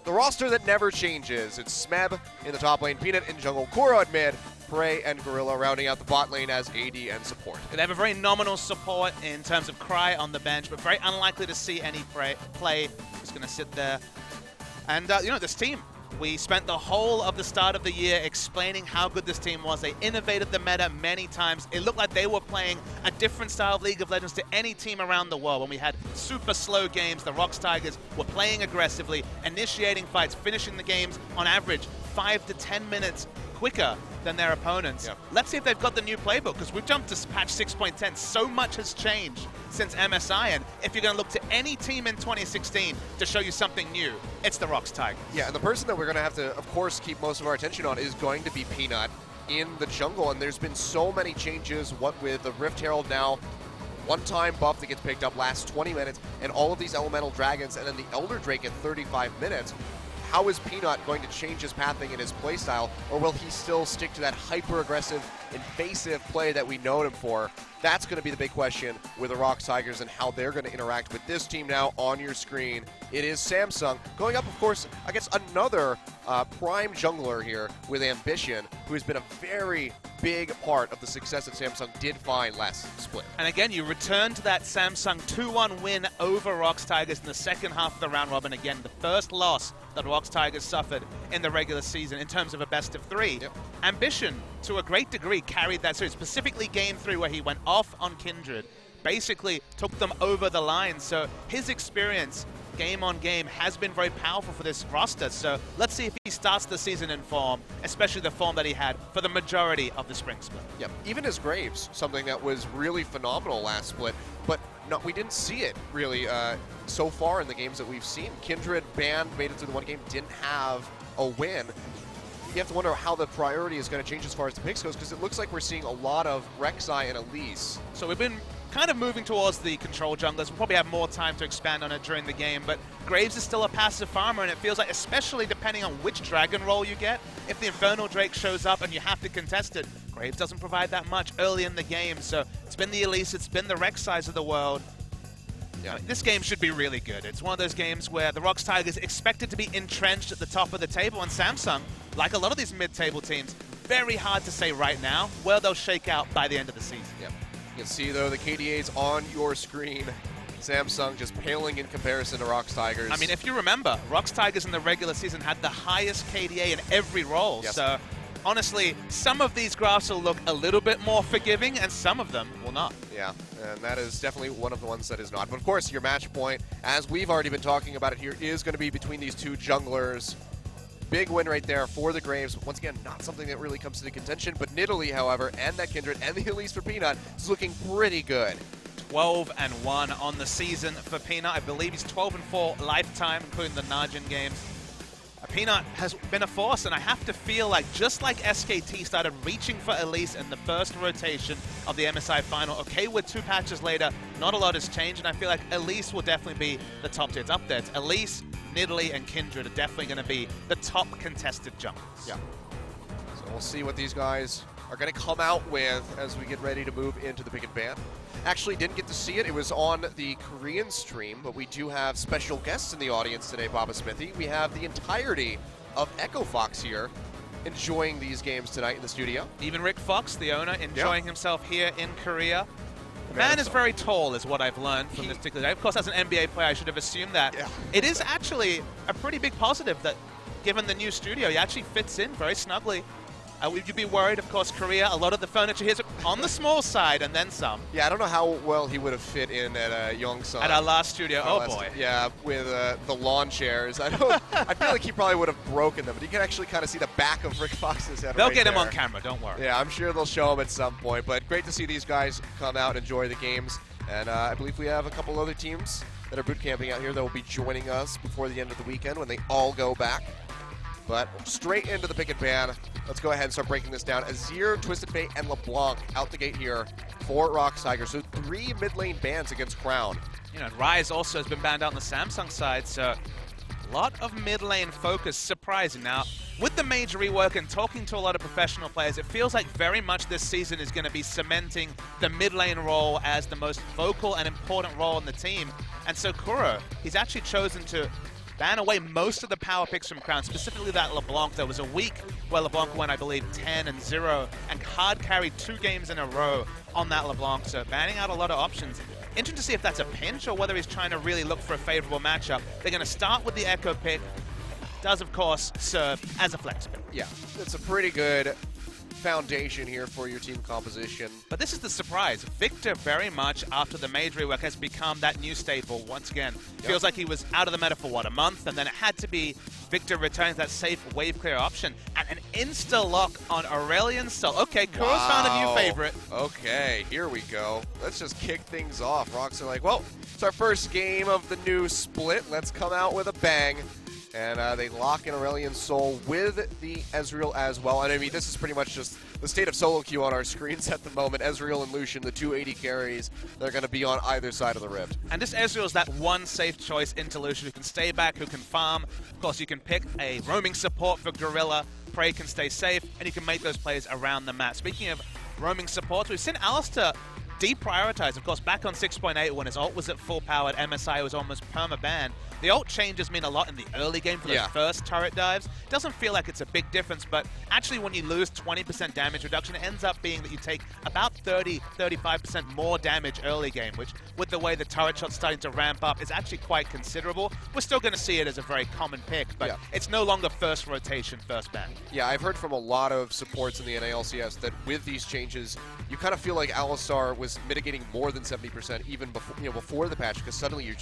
the roster that never changes. It's Smeb in the top lane, Peanut in jungle, Kuro at mid, Prey and Gorilla rounding out the bot lane as AD and support. They have a very nominal support in terms of Cry on the bench, but very unlikely to see any play. Just going to sit there. And, you know, this team, we spent the whole of the start of the year explaining how good this team was. They innovated the meta many times. It looked like they were playing a different style of League of Legends to any team around the world. When we had super slow games, the Rox Tigers were playing aggressively, initiating fights, finishing the games on average 5 to 10 minutes quicker than their opponents. Yep. Let's see if they've got the new playbook, because we've jumped to patch 6.10. So much has changed since MSI, and if you're going to look to any team in 2016 to show you something new, it's the Rox Tigers. Yeah, and the person that we're going to have to, of course, keep most of our attention on is going to be Peanut in the jungle, and there's been so many changes, what with the Rift Herald now, one-time buff that gets picked up lasts 20 minutes, and all of these elemental dragons, and then the Elder Drake at 35 minutes. How is Peanut going to change his pathing and his playstyle, or will he still stick to that hyper-aggressive, invasive play that we know him for? That's going to be the big question with the Rox Tigers and how they're going to interact with this team now on your screen. It is Samsung going up, of course, against another prime jungler here with Ambition, who has been a very big part of the success that Samsung did find last split. And again, you return to that Samsung 2-1 win over Rox Tigers in the second half of the round robin. Again, the first loss that Rox Tigers suffered in the regular season in terms of a best of 3. Yep. Ambition, to a great degree, carried that series, specifically Game 3 where he went off on Kindred, basically took them over the line. So his experience game on game has been very powerful for this roster. So let's see if he starts the season in form, especially the form that he had for the majority of the spring split. Yep, even his Graves, something that was really phenomenal last split, but no, we didn't see it really so far in the games that we've seen. Kindred banned, made it through the one game, didn't have a win. You have to wonder how the priority is going to change as far as the picks goes, because it looks like we're seeing a lot of Rek'Sai and Elise. So we've been kind of moving towards the control junglers. We'll probably have more time to expand on it during the game, but Graves is still a passive farmer, and it feels like, especially depending on which dragon role you get, if the Infernal Drake shows up and you have to contest it, Graves doesn't provide that much early in the game. So it's been the Elise, it's been the Rek'Sais of the world. Yeah. I mean, this game should be really good. It's one of those games where the Rox Tigers expected to be entrenched at the top of the table, and Samsung, like a lot of these mid-table teams, very hard to say right now where they'll shake out by the end of the season. Yep. You can see, though, the KDAs on your screen. Samsung just paling in comparison to Rox Tigers. I mean, if you remember, Rox Tigers in the regular season had the highest KDA in every role. Yes. So, honestly, some of these graphs will look a little bit more forgiving, and some of them will not. Yeah, and that is definitely one of the ones that is not. But, of course, your match point, as we've already been talking about it here, is going to be between these two junglers. Big win right there for the Graves. Once again, not something that really comes into contention, but Nidalee, however, and that Kindred, and the Elise for Peanut is looking pretty good. 12-1 on the season for Peanut. I believe he's 12-4 lifetime, including the Najin games. Peanut has been a force, and I have to feel like, just like SKT started reaching for Elise in the first rotation of the MSI final, okay, we're 2 patches later, not a lot has changed, and I feel like Elise will definitely be the top tier. It's up there. It's Elise, Nidalee, and Kindred are definitely going to be the top contested junglers. Yeah. So we'll see what these guys are going to come out with as we get ready to move into the pick and ban. Actually didn't get to see it. It was on the Korean stream, but we do have special guests in the audience today, Papa Smithy. We have the entirety of Ekko Fox here enjoying these games tonight in the studio. Even Rick Fox, the owner, enjoying himself here in Korea. The man is very tall, is what I've learned from this particular day. Of course, as an NBA player, I should have assumed that. Yeah. It is actually a pretty big positive that, given the new studio, he actually fits in very snugly. Would you be worried? Of course, Korea, a lot of the furniture here is on the small side and then some. Yeah, I don't know how well he would have fit in at Yongsan. At our last studio, boy. Yeah, with the lawn chairs. I feel like he probably would have broken them, but you can actually kind of see the back of Rick Fox's head. They'll get him on camera, don't worry. Yeah, I'm sure they'll show him at some point, but great to see these guys come out and enjoy the games. And I believe we have a couple other teams that are boot camping out here that will be joining us before the end of the weekend when they all go back. But straight into the pick and ban. Let's go ahead and start breaking this down. Azir, Twisted Fate, and LeBlanc out the gate here for Rox Tigers. So 3 mid lane bans against Crown. You know, Ryze also has been banned out on the Samsung side, so a lot of mid lane focus. Surprising. Now, with the major rework and talking to a lot of professional players, it feels like very much this season is going to be cementing the mid lane role as the most vocal and important role in the team. And so Kuro, he's actually chosen to ban away most of the power picks from Crown, specifically that LeBlanc. There was a week where LeBlanc went, I believe, 10-0 and hard carried 2 games in a row on that LeBlanc, so banning out a lot of options. Interesting to see if that's a pinch or whether he's trying to really look for a favorable matchup. They're going to start with the Ekko pick. Does, of course, serve as a flex pick. Yeah, it's a pretty good foundation here for your team composition. But this is the surprise. Viktor very much, after the major rework, has become that new staple once again. Feels like he was out of the meta for, what, a month? And then it had to be Viktor returning to that safe wave clear option. And an insta-lock on Aurelion Soul. Okay, Kuro's found a new favorite. Okay, here we go. Let's just kick things off. Rox are like, well, it's our first game of the new split. Let's come out with a bang. And they lock in Aurelion Soul with the Ezreal as well. And I mean, this is pretty much just the state of solo queue on our screens at the moment. Ezreal and Lucian, the 280 carries, they're going to be on either side of the rift. And this Ezreal is that one safe choice into Lucian who can stay back, who can farm. Of course, you can pick a roaming support for Gorilla. Prey can stay safe, and you can make those plays around the map. Speaking of roaming supports, we've seen Alistar deprioritize. Of course, back on 6.8 when his ult was at full power, MSI was almost perma-banned. The ult changes mean a lot in the early game for those first turret dives. It doesn't feel like it's a big difference, but actually when you lose 20% damage reduction, it ends up being that you take about 30-35% more damage early game, which with the way the turret shot's starting to ramp up is actually quite considerable. We're still going to see it as a very common pick, but it's no longer first rotation, first ban. Yeah, I've heard from a lot of supports in the NALCS that with these changes, you kind of feel like Alistar was mitigating more than 70% even before the patch, because suddenly you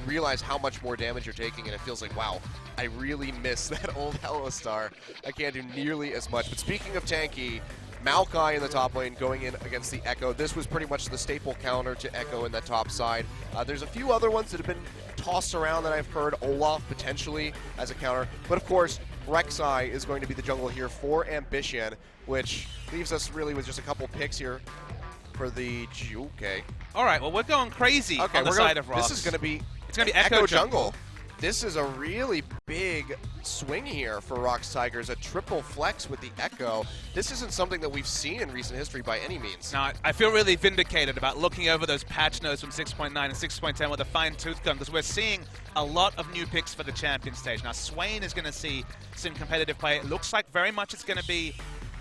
realize how much more damage you're taking, and it feels like, wow, I really miss that old Alistar. I can't do nearly as much. But speaking of tanky, Maokai in the top lane going in against the Ekko. This was pretty much the staple counter to Ekko in the top side. There's a few other ones that have been tossed around that I've heard. Olaf potentially as a counter. But of course, Rek'Sai is going to be the jungle here for Ambition, which leaves us really with just a couple picks here for the okay. All right, well, we're going crazy on the side of Rox. This is going to be Ekko jungle. This is a really big swing here for Rox Tigers, a triple flex with the Ekko. This isn't something that we've seen in recent history by any means. No, I feel really vindicated about looking over those patch notes from 6.9 and 6.10 with a fine-tooth comb, because we're seeing a lot of new picks for the champion stage. Now, Swain is going to see some competitive play. It looks like very much it's going to be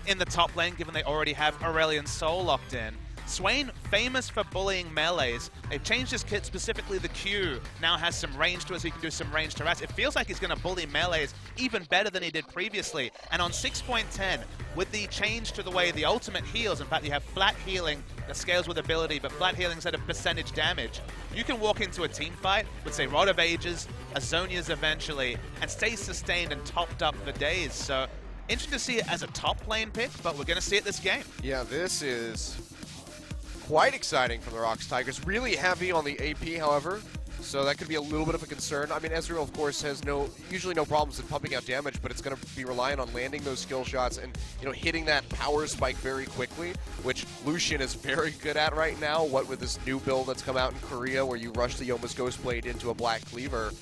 in the top lane, given they already have Aurelion Soul locked in. Swain, famous for bullying melees. They've changed his kit, specifically the Q. Now has some range to it, so he can do some ranged harass. It feels like he's going to bully melees even better than he did previously. And on 6.10, with the change to the way the ultimate heals, in fact, you have flat healing that scales with ability, but flat healing instead of percentage damage. You can walk into a team fight with, say, Rod of Ages, Azonias eventually, and stay sustained and topped up for days. So, interesting to see it as a top lane pick, but we're going to see it this game. Yeah, this is quite exciting from the Rox Tigers. Really heavy on the AP, however, so that could be a little bit of a concern. I mean, Ezreal, of course, has usually no problems in pumping out damage, but it's going to be reliant on landing those skill shots and, hitting that power spike very quickly, which Lucian is very good at right now. What with this new build that's come out in Korea, where you rush the Yoma's Ghostblade into a Black Cleaver.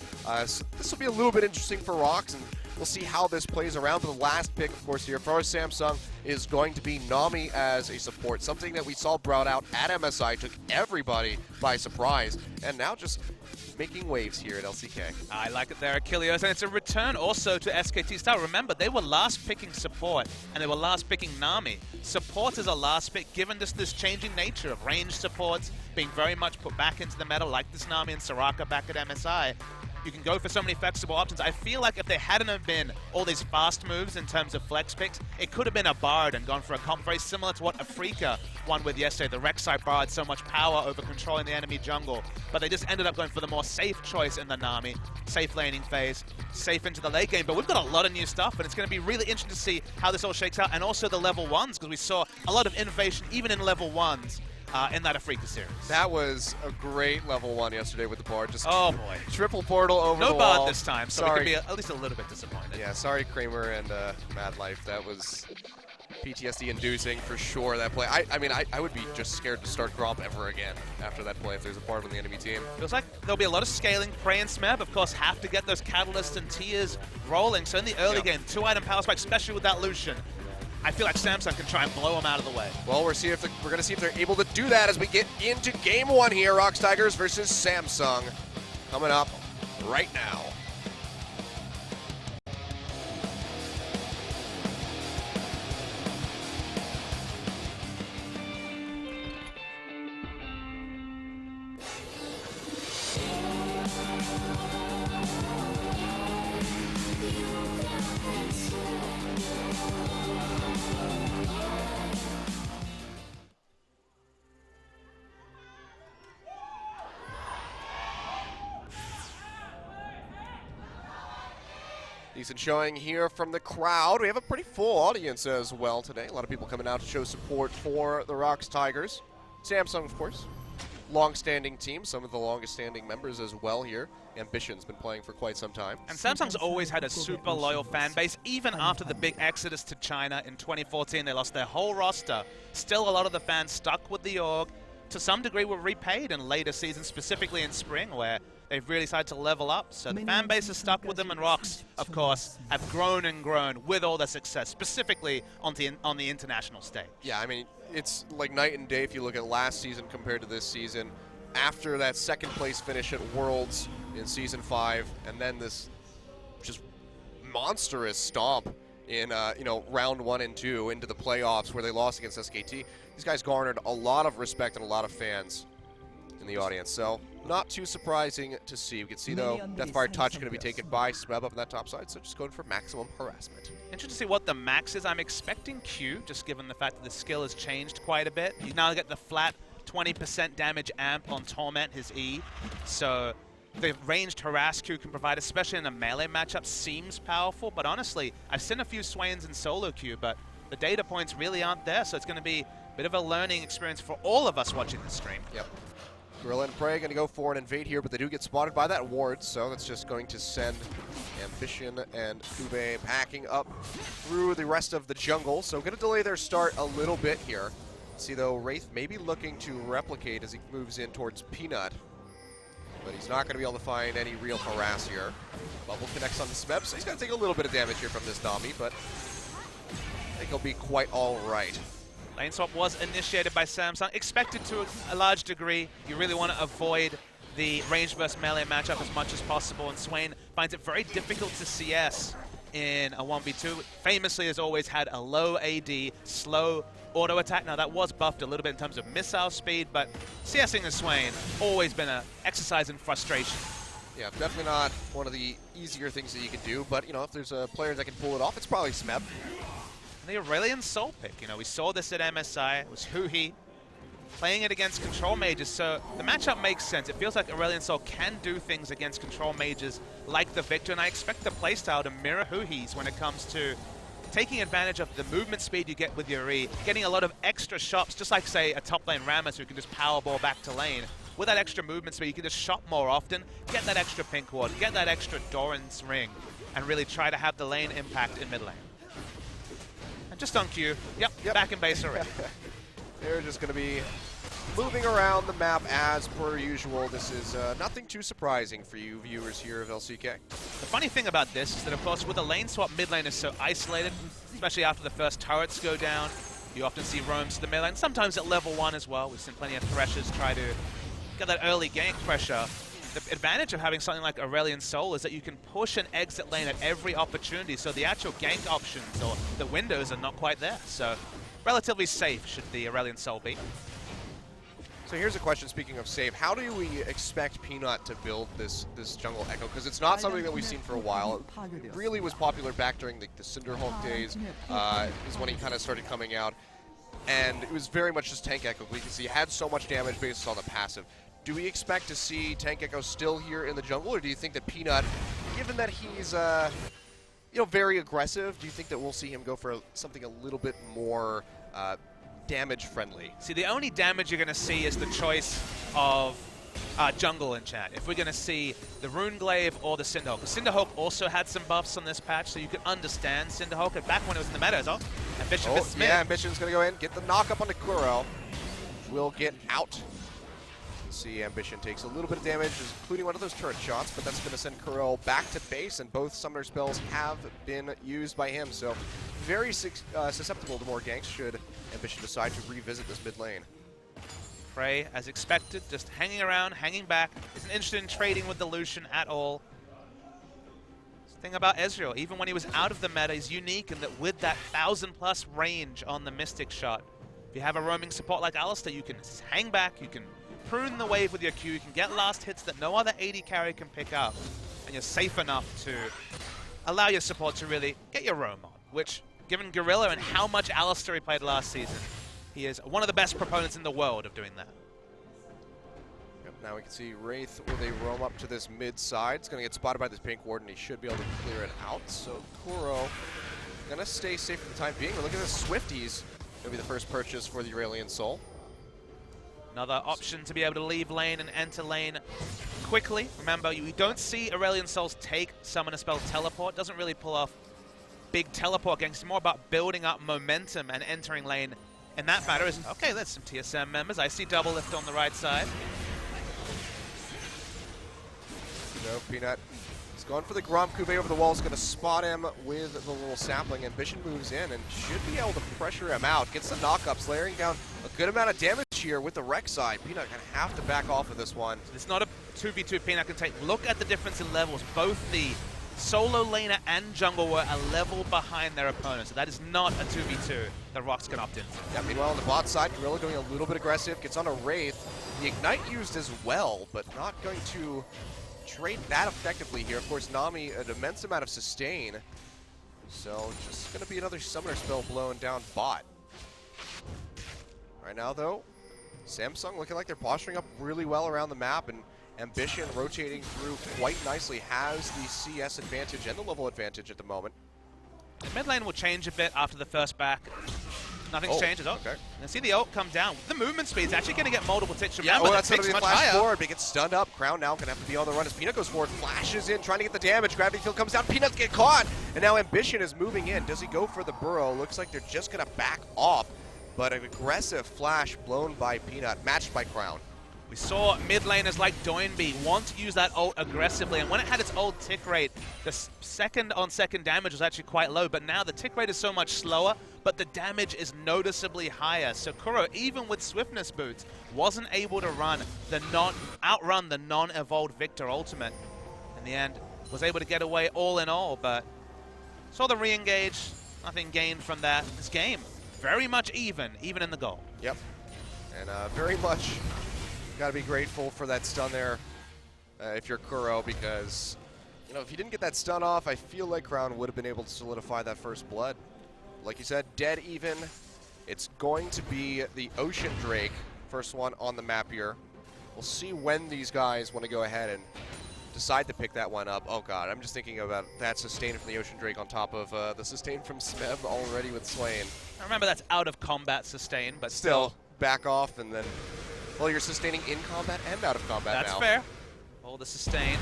So this will be a little bit interesting for Rox, and we'll see how this plays around. But the last pick, of course, here for our Samsung is going to be Nami as a support, something that we saw brought out at MSI, took everybody by surprise, and now just making waves here at LCK. I like it there, Achilles, and it's a return also to SKT style. Remember, they were last picking support, and they were last picking Nami. Support is a last pick, given this changing nature of range supports being very much put back into the meta, like this Nami and Soraka back at MSI. You can go for so many flexible options. I feel like if there hadn't have been all these fast moves in terms of flex picks, it could have been a Bard and gone for a comp very similar to what Afrika won with yesterday. The Rek'Sai Bard, so much power over controlling the enemy jungle. But they just ended up going for the more safe choice in the Nami. Safe laning phase, safe into the late game. But we've got a lot of new stuff, and it's going to be really interesting to see how this all shakes out. And also the level 1s, because we saw a lot of innovation even in level 1s. In that Afrika series. That was a great level 1 yesterday with the Bard. Just oh boy. Triple portal over the wall. No Bard this time, so we could be at least a little bit disappointed. Yeah, sorry Kramer and Mad Life. That was PTSD inducing for sure, that play. I mean, I would be just scared to start Gromp ever again after that play if there's a Bard on the enemy team. Feels like there'll be a lot of scaling. Prey and Smeb, of course, have to get those catalysts and tiers rolling. So in the early game, 2-item power spike, especially with that Lucian. I feel like Samsung can try and blow them out of the way. Well, we're going to see if they're able to do that as we get into game 1 here. Rox Tigers versus Samsung coming up right now. Decent showing here from the crowd. We have a pretty full audience as well today. A lot of people coming out to show support for the Rox Tigers. Samsung, of course, long-standing team, some of the longest-standing members as well here. Ambition's been playing for quite some time. And Samsung's always had a super loyal fan base, even after the big exodus to China in 2014. They lost their whole roster. Still, a lot of the fans stuck with the org. To some degree, were repaid in later seasons, specifically in spring, where they've really started to level up. So the fan base is stuck with them, and Rox, of course, have grown and grown with all their success, specifically on the international stage. Yeah, I mean, it's like night and day if you look at last season compared to this season. After that second place finish at Worlds in Season 5, and then this just monstrous stomp in round 1 and 2 into the playoffs where they lost against SKT. These guys garnered a lot of respect and a lot of fans in the audience, so not too surprising to see. We can see, though, Deathfire Touch going to be taken by Smeb up on that top side, so just going for maximum harassment. Interesting to see what the max is. I'm expecting Q, just given the fact that the skill has changed quite a bit. You now get the flat 20% damage amp on Torment, his E, so the ranged harass Q can provide, especially in a melee matchup, seems powerful, but honestly, I've seen a few Swains in solo Q, but the data points really aren't there, so it's going to be a bit of a learning experience for all of us watching the stream. Yep. Gorilla and Prey going to go for an invade here, but they do get spotted by that ward, so that's just going to send Ambition and VuVee packing up through the rest of the jungle. So going to delay their start a little bit here. See, though, Wraith may be looking to replicate as he moves in towards Peanut, but he's not going to be able to find any real harass here. Bubble connects on the Smeb, so he's going to take a little bit of damage here from this Nami, but I think he'll be quite all right. Lane swap was initiated by Samsung, expected to a large degree. You really want to avoid the range versus melee matchup as much as possible, and Swain finds it very difficult to CS in a 1v2. Famously has always had a low AD, slow auto attack. Now that was buffed a little bit in terms of missile speed, but CSing as Swain always been an exercise in frustration. Yeah, definitely not one of the easier things that you can do, but if there's a player that can pull it off, it's probably Smeb. The Aurelion Soul pick, we saw this at MSI. It was VuVee playing it against control mages, so the matchup makes sense. It feels like Aurelion Soul can do things against control mages like the Viktor, and I expect the playstyle to mirror VuVee's when it comes to taking advantage of the movement speed you get with your E, getting a lot of extra shots, just like, say, a top lane Rammus who can just powerball back to lane. With that extra movement speed, you can just shop more often, get that extra pink ward, get that extra Doran's ring, and really try to have the lane impact in mid lane. And just on cue, yep. Back in base already. They're just going to be moving around the map as per usual. This is nothing too surprising for you viewers here of LCK. The funny thing about this is that, of course, with the lane swap, mid lane is so isolated, especially after the first turrets go down. You often see roams to the mid lane, sometimes at level 1 as well. We've seen plenty of Threshers try to get that early gank pressure. The advantage of having something like Aurelion Soul is that you can push an exit lane at every opportunity, so the actual gank options or the windows are not quite there. So relatively safe should the Aurelion Soul be. So here's a question, speaking of safe. How do we expect Peanut to build this jungle Ekko? Because it's not something that we've seen for a while. It really was popular back during the Cinderhulk days, is when he kind of started coming out. And it was very much just tank Ekko. We can see he had so much damage based on the passive. Do we expect to see tank Ekko still here in the jungle, or do you think that Peanut, given that he's very aggressive, do you think that we'll see him go for something a little bit more damage friendly? See, the only damage you're going to see is the choice of jungle in chat. If we're going to see the Runeglaive or the Cinderhulk. The Cinderhulk also had some buffs on this patch, so you could understand Cinderhulk. And back when it was in the meta as well. Ambition with Smeb. Yeah, Ambition's going to go in, get the knock up onto Kuro. Will get out. See, Ambition takes a little bit of damage, including one of those turret shots, but that's going to send Kuro back to base, and both summoner spells have been used by him, so very susceptible to more ganks should Ambition decide to revisit this mid lane. Prey, as expected, just hanging around, hanging back, isn't interested in trading with the Lucian at all. The thing about Ezreal, even when he was out of the meta, he's unique in that with that 1,000+ range on the Mystic shot, if you have a roaming support like Alistar, you can hang back, you can prune the wave with your Q, you can get last hits that no other AD carry can pick up, and you're safe enough to allow your support to really get your roam on, which given Gorilla and how much Alistar he played last season, he is one of the best proponents in the world of doing that. Yep, now we can see Wraith with a roam up to this mid side. It's going to get spotted by this pink ward, and he should be able to clear it out. So Kuro going to stay safe for the time being. We're looking at the Swifties. Going to be the first purchase for the Aurelion Soul. Another option to be able to leave lane and enter lane quickly. Remember, you don't see Aurelion Souls take Summoner Spell Teleport. Doesn't really pull off big teleport ganks. It's more about building up momentum and entering lane. And that matter is, okay, there's some TSM members. I see double lift on the right side. No, Peanut. He's going for the Gromp. Kube over the wall is going to spot him with the little sapling. Ambition moves in and should be able to pressure him out. Gets the knockups, layering down a good amount of damage here with the Rek'Sai. Peanut going to have to back off of this one. It's not a 2v2 Peanut can take. Look at the difference in levels. Both the solo laner and jungle were a level behind their opponent. So that is not a 2v2 that Rox can opt into. Yeah, meanwhile on the bot side, Gorilla going a little bit aggressive. Gets on a Wraith. The Ignite used as well, but not going to trade that effectively here. Of course, Nami, an immense amount of sustain. So just going to be another Summoner Spell blown down bot. Right now, though, Samsung looking like they're posturing up really well around the map, and Ambition rotating through quite nicely, has the CS advantage and the level advantage at the moment. The mid lane will change a bit after the first back. Nothing's changed at all. Okay. And see the ult come down. The movement speed's actually going to get multiple ticks. Yeah, Remember, that's going to be a much flash higher. forward, but he gets stunned up. Crown now going to have to be on the run as Peanut goes forward, flashes in, trying to get the damage. Gravity Field comes down, Peanuts get caught, and now Ambition is moving in. Does he go for the burrow? Looks like they're just going to back off, but an aggressive flash blown by Peanut, matched by Crown. We saw mid laners like Doinby want to use that ult aggressively, and when it had its old tick rate, the second-on-second damage was actually quite low, but now the tick rate is so much slower, but the damage is noticeably higher. So Kuro, even with swiftness boots, wasn't able to outrun the non-evolved Viktor ultimate. In the end, was able to get away all in all, but saw the re-engage, nothing gained from that. This game, very much even in the goal. Yep, and very much got to be grateful for that stun there if you're Kuro, because, you know, if you didn't get that stun off, I feel like Crown would have been able to solidify that first blood. Like you said, dead even. It's going to be the Ocean Drake, first one on the map here. We'll see when these guys want to go ahead and decide to pick that one up. Oh god, I'm just thinking about that sustain from the Ocean Drake on top of the sustain from Smeb already with Swain. I remember that's out of combat sustain, but Still, back off and then... Well, you're sustaining in combat and out of combat now. That's fair. All the sustain.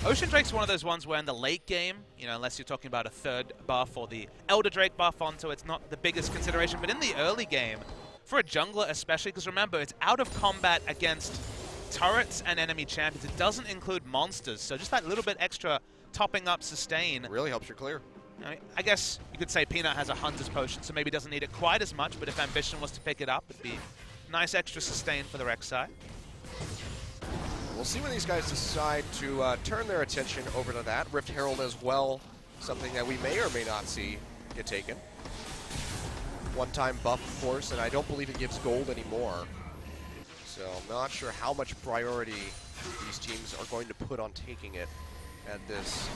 Ocean Drake's one of those ones where in the late game, you know, unless you're talking about a third buff or the Elder Drake buff onto, it's not the biggest consideration. But in the early game, for a jungler especially, because remember, it's out of combat against turrets and enemy champions. It doesn't include monsters, so just that little bit extra topping up sustain really helps you clear. I guess you could say Peanut has a Hunter's Potion, so maybe doesn't need it quite as much, but if Ambition was to pick it up, it'd be nice extra sustain for the Rek'Sai. We'll see when these guys decide to turn their attention over to that. Rift Herald as well, something that we may or may not see get taken. One-time buff, of course, and I don't believe it gives gold anymore. So I'm not sure how much priority these teams are going to put on taking it at this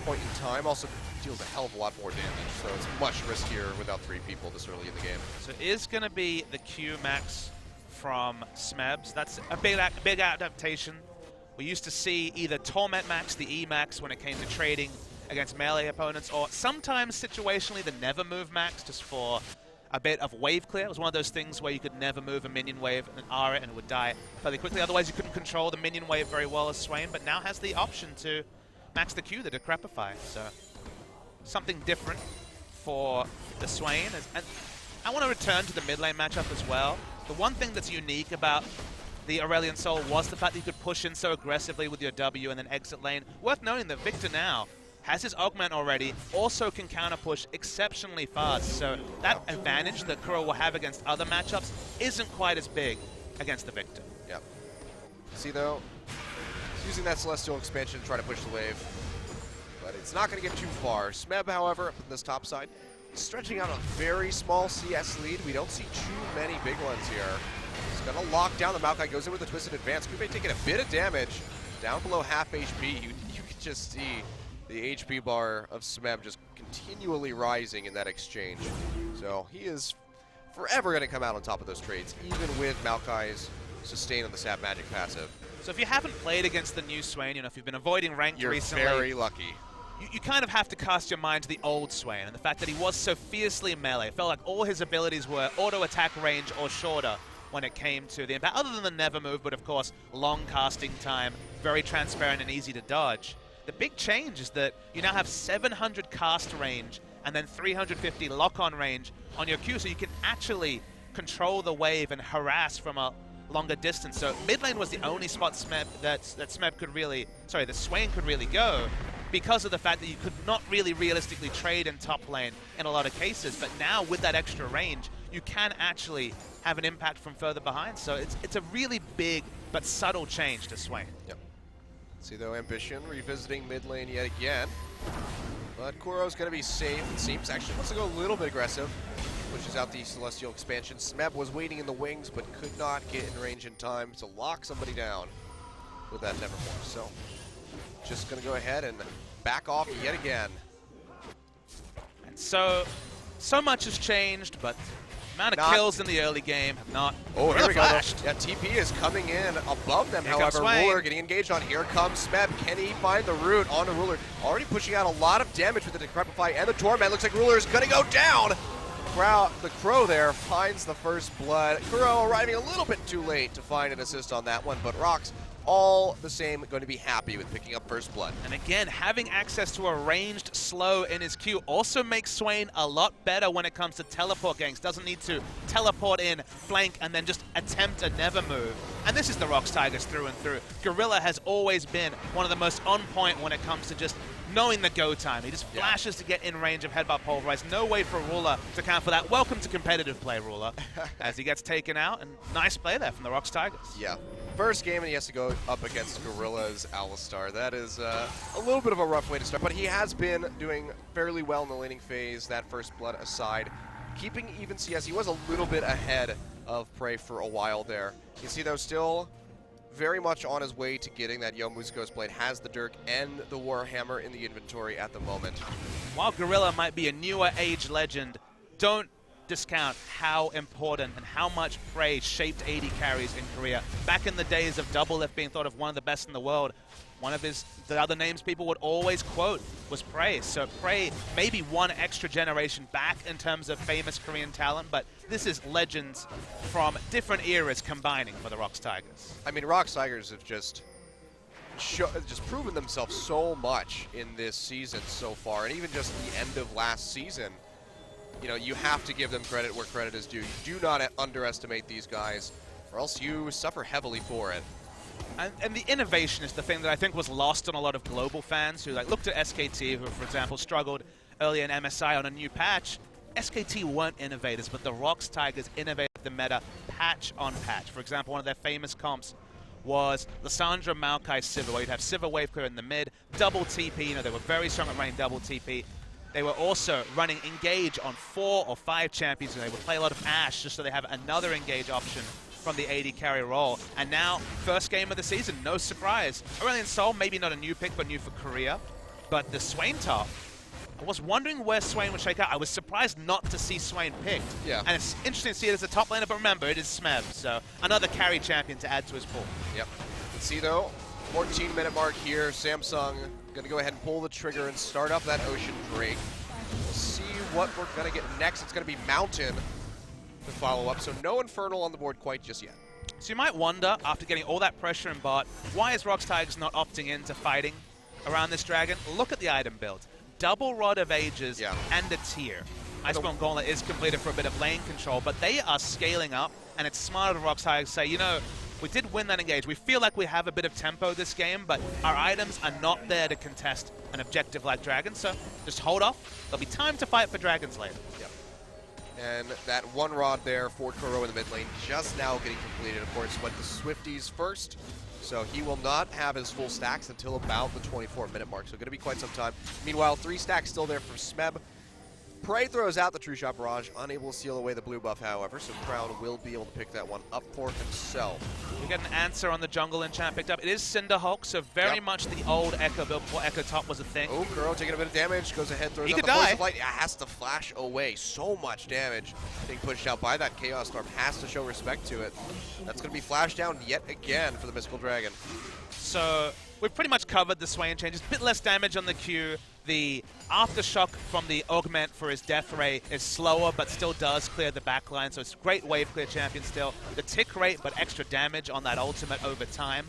point in time. Also deals a hell of a lot more damage, so it's much riskier without 3 people this early in the game. So it is going to be the Q max from Smebs. That's a big adaptation. We used to see either Torment max, the E max when it came to trading against melee opponents, or sometimes situationally the never move max just for a bit of wave clear. It was one of those things where you could never move a minion wave and R it and it would die fairly quickly. Otherwise you couldn't control the minion wave very well as Swain, but now has the option to max the Q, the Decrepify. So something different for the Swain. And I want to return to the mid lane matchup as well. The one thing that's unique about the Aurelion Soul was the fact that you could push in so aggressively with your W and then exit lane. Worth noting that Viktor now has his augment already, also can counter push exceptionally fast. So that advantage that Kuro will have against other matchups isn't quite as big against the Viktor. Yep. See though, he's using that Celestial expansion to try to push the wave, but it's not going to get too far. Smeb, however, up in this top side, stretching out a very small CS lead. We don't see too many big ones here. He's going to lock down the Maokai, goes in with a Twisted Advance. Kube taking a bit of damage, down below half HP. You can just see the HP bar of Smeb just continually rising in that exchange. So he is forever going to come out on top of those trades, even with Maokai's sustain on the Sap Magic passive. So if you haven't played against the new Swain, you know, if you've been avoiding ranked recently, you're very lucky. You kind of have to cast your mind to the old Swain and the fact that he was so fiercely melee. It felt like all his abilities were auto-attack range or shorter when it came to the impact, other than the never move, but of course, long casting time, very transparent and easy to dodge. The big change is that you now have 700 cast range and then 350 lock-on range on your Q, so you can actually control the wave and harass from a longer distance. So mid lane was the only spot that Swain could really go, because of the fact that you could not really realistically trade in top lane in a lot of cases. But now with that extra range, you can actually have an impact from further behind. So it's a really big but subtle change to Swain. Yep. See though, Ambition revisiting mid lane yet again. But Kuro's going to be safe, it seems. Actually wants to go a little bit aggressive. Pushes out the Celestial expansion. Smeb was waiting in the wings but could not get in range in time to lock somebody down with that Nevermore. So just going to go ahead and back off yet again. And so much has changed, but the amount of kills in the early game have not. Oh, here we go. Flashed. Yeah, TP is coming in above them. Here However, comes Swain. Ruler getting engaged on. Here comes Smeb. Can he find the root on the Ruler? Already pushing out a lot of damage with the Decrepify and the Torment. Looks like Ruler is going to go down. The Crow there finds the first blood. Kuro arriving a little bit too late to find an assist on that one, but Rox all the same going to be happy with picking up first blood. And again, having access to a ranged slow in his queue also makes Swain a lot better when it comes to teleport ganks. Doesn't need to teleport in, flank, and then just attempt a never move. And this is the Rox Tigers through and through. Gorilla has always been one of the most on point when it comes to just knowing the go time. He just flashes to get in range of Headbutt Pulverize. No way for Ruler to count for that. Welcome to competitive play, Ruler, as he gets taken out. And nice play there from the Rox Tigers. Yeah. First game, and he has to go up against Gorilla's Alistar. That is a little bit of a rough way to start, but he has been doing fairly well in the laning phase, that first blood aside. Keeping even CS, he was a little bit ahead of Prey for a while there. You see, though, still very much on his way to getting that Yomuzuko's Blade, has the Dirk and the Warhammer in the inventory at the moment. While Gorilla might be a newer age legend, don't discount how important and how much Prey shaped AD carries in Korea. Back in the days of Doublelift being thought of one of the best in the world, one of the other names people would always quote was Prey. So Prey maybe one extra generation back in terms of famous Korean talent, but this is legends from different eras combining for the Rox Tigers. I mean, Rox Tigers have just proven themselves so much in this season so far, and even just the end of last season. You know, you have to give them credit where credit is due. You do not underestimate these guys, or else you suffer heavily for it. And the innovation is the thing that I think was lost on a lot of global fans who looked at SKT, who, for example, struggled early in MSI on a new patch. SKT weren't innovators, but the Rox Tigers innovated the meta patch on patch. For example, one of their famous comps was Lissandra, Maokai, Sivir, where you'd have Sivir wave clear in the mid, double TP. You know, they were very strong at running double TP. They were also running Engage on 4 or 5 champions, and they would play a lot of Ashe just so they have another Engage option from the AD carry role. And now, first game of the season, no surprise. Aurelion Sol, maybe not a new pick, but new for Korea. But the Swain top, I was wondering where Swain would shake out. I was surprised not to see Swain picked. Yeah. And it's interesting to see it as a top laner, but remember, it is Smeb, so another carry champion to add to his pool. Yep. Let's see, though, 14-minute mark here. Samsung going to go ahead and pull the trigger and start up that Ocean Drake. We'll see what we're going to get next. It's going to be Mountain to follow up, so no Infernal on the board quite just yet. So you might wonder, after getting all that pressure in bot, why is Rox Tigers not opting into fighting around this dragon? Look at the item build. Double Rod of Ages and a tier. Iceborne Gauntlet is completed for a bit of lane control, but they are scaling up, and it's smart of Rox Tigers to say, you know, we did win that engage. We feel like we have a bit of tempo this game, but our items are not there to contest an objective like Dragon, so just hold off. There'll be time to fight for Dragons later. Yep. And that one rod there for Kuro in the mid lane just now getting completed. Of course, went the Swifties first, so he will not have his full stacks until about the 24-minute mark, so going to be quite some time. Meanwhile, 3 stacks still there for Smeb. Prey throws out the True Shot Barrage, unable to seal away the blue buff, however, so Crown will be able to pick that one up for himself. We get an answer on the jungle in chat picked up. It is Cinderhawk, so very much the old Ekko build before Ekko top was a thing. Oh, Kuro taking a bit of damage, goes ahead, throws out the Poison Light. Has to flash away. So much damage being pushed out by that Chaos Storm. Has to show respect to it. That's going to be flashed down yet again for the Mystical Dragon. So we've pretty much covered the Swain changes. Bit less damage on the Q. The aftershock from the augment for his death ray is slower, but still does clear the backline. So it's great wave clear champion still. The tick rate, but extra damage on that ultimate over time.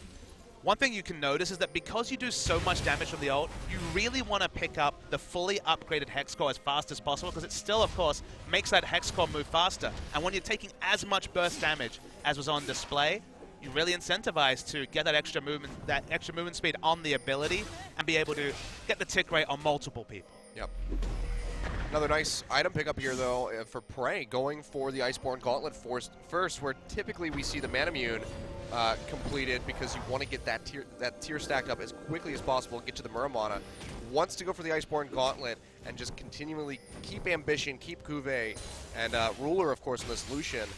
One thing you can notice is that because you do so much damage from the ult, you really want to pick up the fully upgraded Hex Core as fast as possible, because it still, of course, makes that Hex Core move faster. And when you're taking as much burst damage as was on display, you really incentivize to get that extra movement speed on the ability and be able to get the tick rate on multiple people. Yep. Another nice item pickup here, though, for Prey, going for the Iceborne Gauntlet first, where typically we see the Manamune completed because you want to get that tier stacked up as quickly as possible and get to the Muramana. Wants to go for the Iceborne Gauntlet and just continually keep Ambition, keep Cuvée, and Ruler, of course, in this Lucian,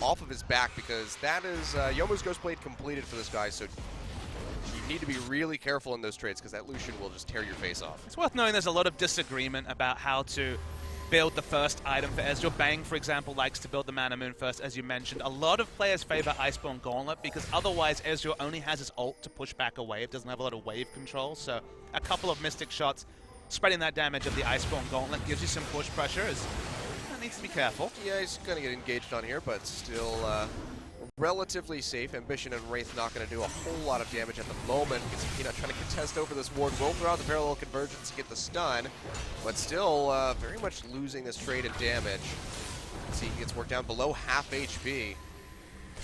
off of his back, because that is Youmuu's Ghostblade completed for this guy, so you need to be really careful in those trades because that Lucian will just tear your face off. It's worth knowing there's a lot of disagreement about how to build the first item for Ezreal. Bang, for example, likes to build the Manamune first, as you mentioned. A lot of players favor Iceborne Gauntlet because otherwise Ezreal only has his ult to push back a wave, doesn't have a lot of wave control, so a couple of Mystic shots spreading that damage of the Iceborne Gauntlet gives you some push pressure. Needs to be careful. Yeah, he's going to get engaged on here, but still relatively safe. Ambition and Wraith not going to do a whole lot of damage at the moment. You can see Peanut trying to contest over this ward. Will throw out the parallel convergence to get the stun, but still very much losing this trade in damage. See, he gets worked down below half HP.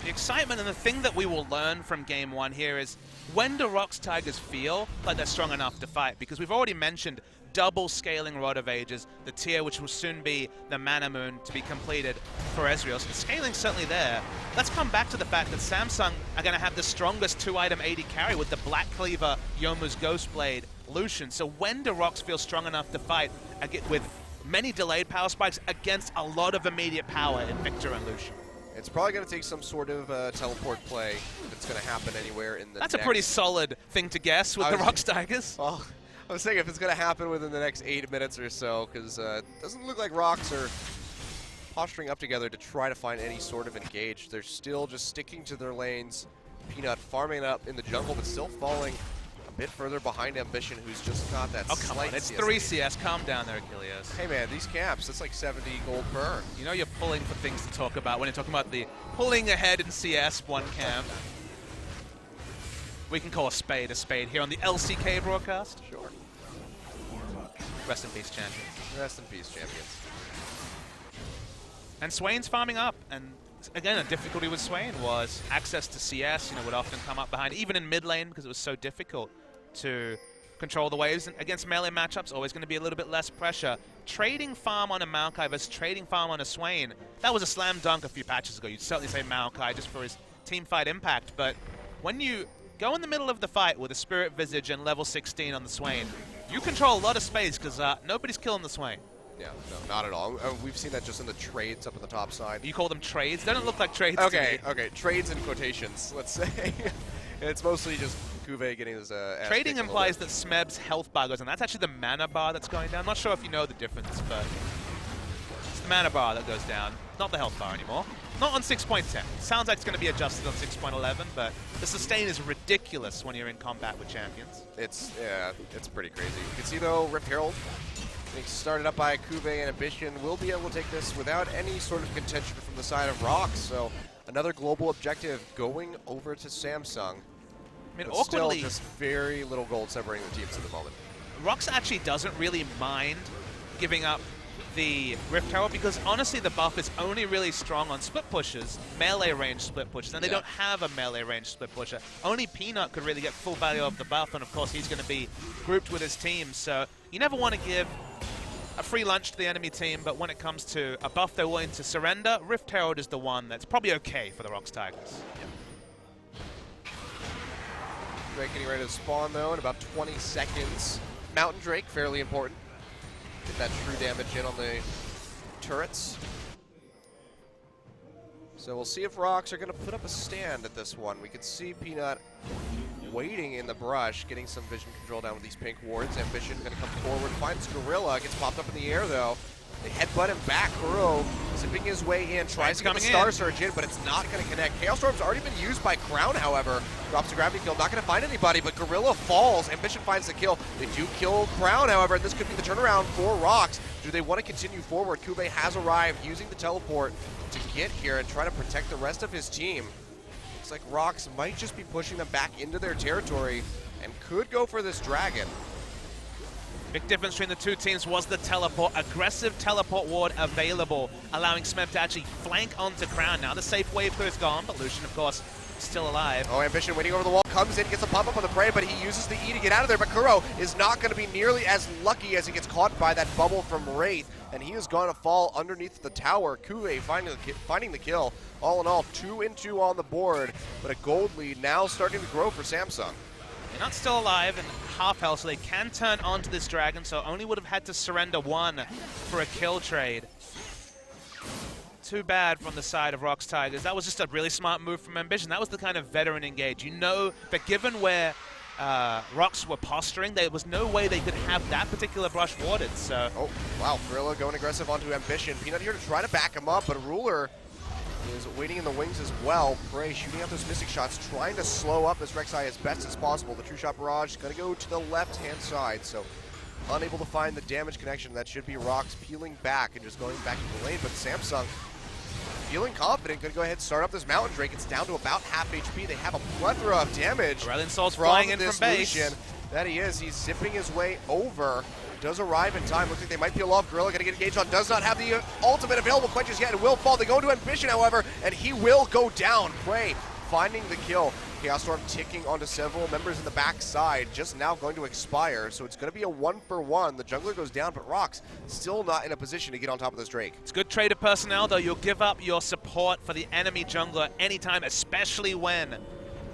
The excitement and the thing that we will learn from Game 1 here is when do Rox Tigers feel like they're strong enough to fight? Because we've already mentioned double scaling Rod of Ages, the tier which will soon be the Manamune to be completed for Ezreal. So the scaling's certainly there. Let's come back to the fact that Samsung are going to have the strongest 2-item AD carry with the Black Cleaver, Youmuu's Ghostblade, Lucian. So when do Rox feel strong enough to fight with many delayed power spikes against a lot of immediate power in Viktor and Lucian? It's probably going to take some sort of teleport play that's going to happen anywhere in the That's a pretty solid thing to guess with the Rox Tigers. Well, I was thinking if it's going to happen within the next 8 minutes or so, because it doesn't look like Rox are posturing up together to try to find any sort of engage. They're still just sticking to their lanes. Peanut farming up in the jungle, but still falling a bit further behind Ambition, who's just got that come on, it's 3 CS. Calm down there, Achilles. Hey man, these camps, that's like 70 gold per. You know you're pulling for things to talk about when you're talking about the pulling ahead in CS one camp. We can call a spade here on the LCK broadcast. Sure. Rest in peace, champions. Rest in peace, champions. And Swain's farming up, and again, a difficulty with Swain was access to CS, would often come up behind, even in mid lane, because it was so difficult to control the waves. And against melee matchups, always going to be a little bit less pressure. Trading farm on a Maokai versus trading farm on a Swain, that was a slam dunk a few patches ago. You'd certainly say Maokai just for his team fight impact, but when you go in the middle of the fight with a Spirit Visage and level 16 on the Swain, you control a lot of space because nobody's killing the Swain. Yeah, no, not at all. We've seen that just in the trades up on the top side. You call them trades? They don't look like trades Okay, to me. okay, trades in quotations, let's say. It's mostly just Cuvée getting his ass Trading kicked implies that Smeb's health bar goes, and that's actually the mana bar that's going down. I'm not sure if you know the difference, but it's the mana bar that goes down, not the health bar anymore. Not on 6.10. Sounds like it's going to be adjusted on 6.11, but the sustain is ridiculous when you're in combat with champions. It's pretty crazy. You can see, though, Rift Herald, being started up by Cuvée and Ambition, will be able to take this without any sort of contention from the side of Rox. So another global objective going over to Samsung. I mean, but awkwardly, still just very little gold separating the teams at the moment. Rox actually doesn't really mind giving up the Rift Herald because honestly the buff is only really strong on split pushes, melee range split pushes, and they don't have a melee range split pusher. Only Peanut could really get full value of the buff, and of course he's going to be grouped with his team, so you never want to give a free lunch to the enemy team, but when it comes to a buff they're willing to surrender, Rift Herald is the one that's probably okay for the Rox Tigers. Drake getting ready to spawn, though, in about 20 seconds. Mountain Drake, fairly important. Get that true damage in on the turrets. So we'll see if Rox are going to put up a stand at this one. We can see Peanut waiting in the brush, getting some vision control down with these pink wards. Ambition going to come forward, finds Gorilla, gets popped up in the air though. They headbutt him back. Kuro zipping his way in, tries to get the Star Surge in, but it's not going to connect. Chaos Storm's already been used by Crown, however. Drops a gravity kill, not going to find anybody, but Gorilla falls. Ambition finds the kill. They do kill Crown, however, and this could be the turnaround for Rox. Do they want to continue forward? Kube has arrived, using the teleport to get here and try to protect the rest of his team. Looks like Rox might just be pushing them back into their territory and could go for this dragon. Big difference between the two teams was the teleport. Aggressive teleport ward available, allowing Smeb to actually flank onto Crown. Now the safe wave clear is gone, but Lucian, of course, still alive. Oh, Ambition waiting over the wall, comes in, gets a pop-up on the prey, but he uses the E to get out of there. But Kuro is not going to be nearly as lucky as he gets caught by that bubble from Wraith, and he is going to fall underneath the tower. Kube finding the kill. All in all, 2 and 2 on the board, but a gold lead now starting to grow for Samsung. They're not still alive and half health, so they can turn onto this dragon, so only would have had to surrender 1 for a kill trade. Too bad from the side of Rox Tigers. That was just a really smart move from Ambition. That was the kind of veteran engage. You know that given where Rox were posturing, there was no way they could have that particular brush warded, so... Oh, wow, Gorilla going aggressive onto Ambition. Peanut here to try to back him up, but Ruler is waiting in the wings as well. Prey shooting out those Mystic shots, trying to slow up this Rek'Sai as best as possible. The True Shot Barrage is going to go to the left-hand side, so unable to find the damage connection. That should be Rox peeling back and just going back into the lane, but Samsung feeling confident, going to go ahead and start up this Mountain Drake. It's down to about half HP. They have a plethora of damage. Aurelion Soul's flying in from base. Lucian. That he is. He's zipping his way over. Does arrive in time. Looks like they might peel off. Gorilla going to get engaged on. Does not have the ultimate available. Quenches yet and will fall. They go into Ambition, however, and he will go down. Prey finding the kill. Chaos Storm ticking onto several members in the backside. Just now going to expire, so it's going to be a 1-for-1. The jungler goes down, but Rox still not in a position to get on top of this Drake. It's good trade of personnel, though. You'll give up your support for the enemy jungler anytime, especially when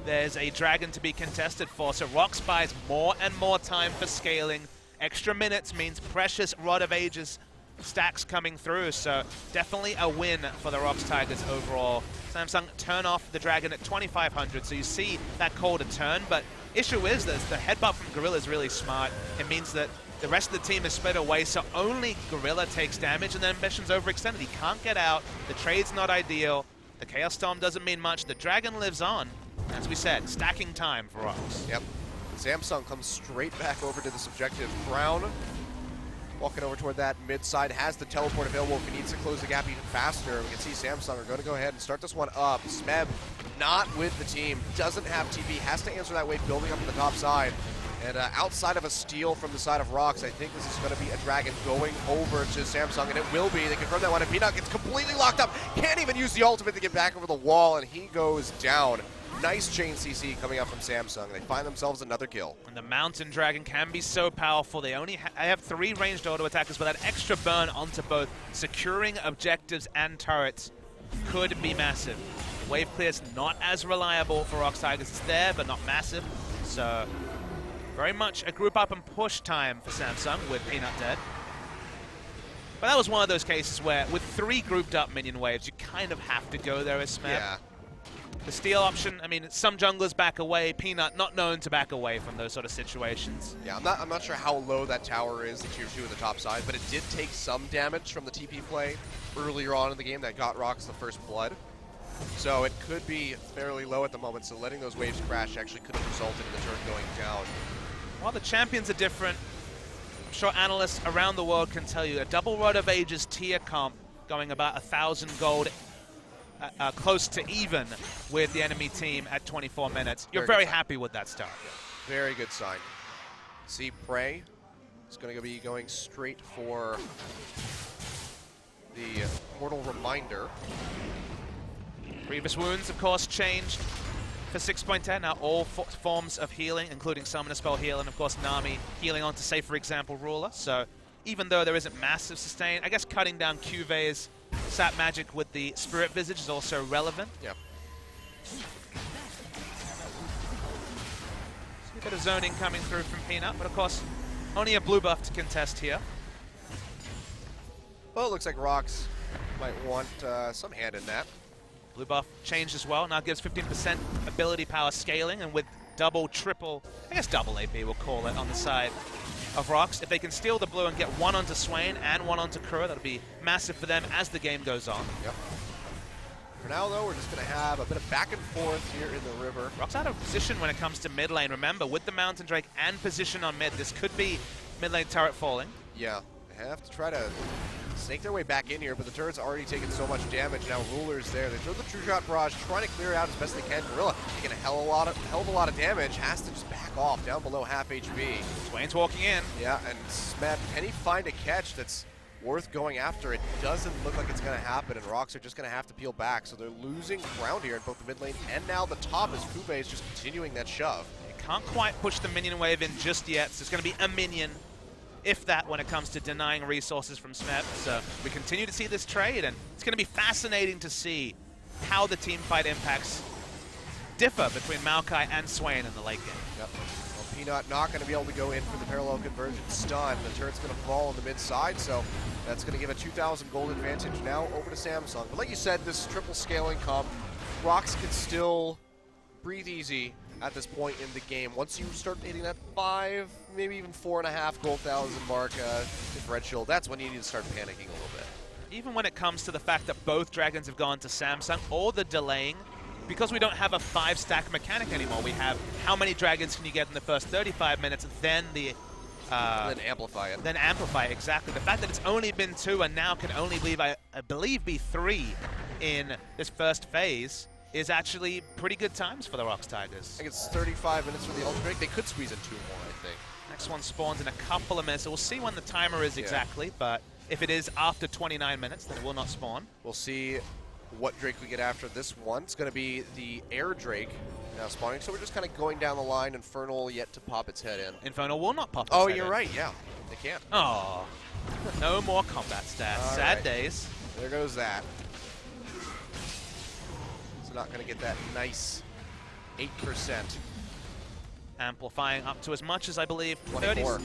there's a dragon to be contested for. So Rox buys more and more time for scaling. Extra minutes means precious Rod of Ages stacks coming through, so definitely a win for the Rox Tigers overall. Samsung turn off the dragon at 2,500, so you see that call to turn, but issue is that the headbutt from Gorilla is really smart. It means that the rest of the team is split away, so only Gorilla takes damage, and then Ambition's overextended. He can't get out, the trade's not ideal, the Chaos Storm doesn't mean much, the dragon lives on. As we said, stacking time for Rox. Yep. Samsung comes straight back over to this objective. Brown walking over toward that mid side, has the teleport available if he needs to close the gap even faster. We can see Samsung are going to go ahead and start this one up. Smeb not with the team, doesn't have TP, has to answer that wave building up on the top side. And outside of a steal from the side of Rox, I think this is going to be a dragon going over to Samsung, and it will be. They confirm that one, and Peanut gets completely locked up. Can't even use the ultimate to get back over the wall, and he goes down. Nice chain CC coming out from Samsung. They find themselves another kill. And the Mountain Dragon can be so powerful. They only have 3 ranged auto attackers, but that extra burn onto both securing objectives and turrets could be massive. The wave clear's not as reliable for Rox Tigers. It's there, but not massive. So very much a group up and push time for Samsung with Peanut dead. But that was one of those cases where with 3 grouped up minion waves, you kind of have to go there as Smeb. Yeah. The steal option, I mean, some junglers back away. Peanut not known to back away from those sort of situations. Yeah, I'm not sure how low that tower is, the tier 2 in the top side, but it did take some damage from the TP play earlier on in the game that got Rox the first blood. So it could be fairly low at the moment, so letting those waves crash actually could have resulted in the turret going down. While the champions are different, I'm sure analysts around the world can tell you a double Rod of Ages tier comp going about 1,000 gold close to even with the enemy team at 24 minutes. You're very happy with that start. Yeah. Very good sign. See, Prey is going to be going straight for the Mortal Reminder. Grievous Wounds, of course, changed for 6.10. Now all forms of healing, including Summoner Spell heal, and of course Nami healing onto, say, for example, Ruler. So even though there isn't massive sustain, I guess cutting down Cuve's Sap Magic with the Spirit Visage is also relevant. Yeah. See a bit of zoning coming through from Peanut, but of course, only a blue buff to contest here. Well, it looks like Rox might want some hand in that. Blue buff changed as well. Now gives 15% ability power scaling, and with double, triple, I guess double AP we'll call it, on the side of Rox. If they can steal the blue and get one onto Swain and one onto Kuro, that'll be massive for them as the game goes on. Yep. For now, though, we're just going to have a bit of back and forth here in the river. Rox out of position when it comes to mid lane. Remember, with the Mountain Drake and position on mid, this could be mid lane turret falling. Yeah, they have to try to snake their way back in here, but the turret's already taken so much damage. Now Ruler's there. They throw the True Shot Barrage, trying to clear out as best they can. Gorilla taking a hell of a lot of damage. Has to just back off, down below half HP. Swain's walking in. Yeah, and Smeb, can he find a catch that's worth going after? It doesn't look like it's going to happen, and Rox are just going to have to peel back. So they're losing ground here in both the mid lane and now the top, as Kube is just continuing that shove. They can't quite push the minion wave in just yet, so it's going to be a minion, if that, when it comes to denying resources from Smeb. So we continue to see this trade, and it's going to be fascinating to see how the team fight impacts differ between Maokai and Swain in the late game. Yep. Well, Peanut not going to be able to go in for the parallel conversion stun. The turret's going to fall on the mid side, so that's going to give a 2,000 gold advantage now over to Samsung. But like you said, this triple scaling comp, Rox can still breathe easy at this point in the game. Once you start hitting that 5, maybe even 4.5 gold thousand mark differential, that's when you need to start panicking a little bit. Even when it comes to the fact that both dragons have gone to Samsung, or the delaying, because we don't have a 5-stack mechanic anymore, we have how many dragons can you get in the first 35 minutes, then the then amplify it. Then amplify, exactly. The fact that it's only been 2 and now can only be, I believe, be 3 in this first phase is actually pretty good times for the Rox Tigers. I think it's 35 minutes for the Ultra Drake. They could squeeze in 2 more, I think. Next one spawns in a couple of minutes. So we'll see when the timer is exactly, but if it is after 29 minutes, then it will not spawn. We'll see what Drake we get after this one. It's going to be the Air Drake now spawning, so we're just kind of going down the line. Infernal yet to pop its head in. Infernal will not pop its head in. You're right, yeah. They can't. Oh, no more combat stats. Sad days. There goes that. Not going to get that nice 8%. Amplifying up to as much as, I believe, 24.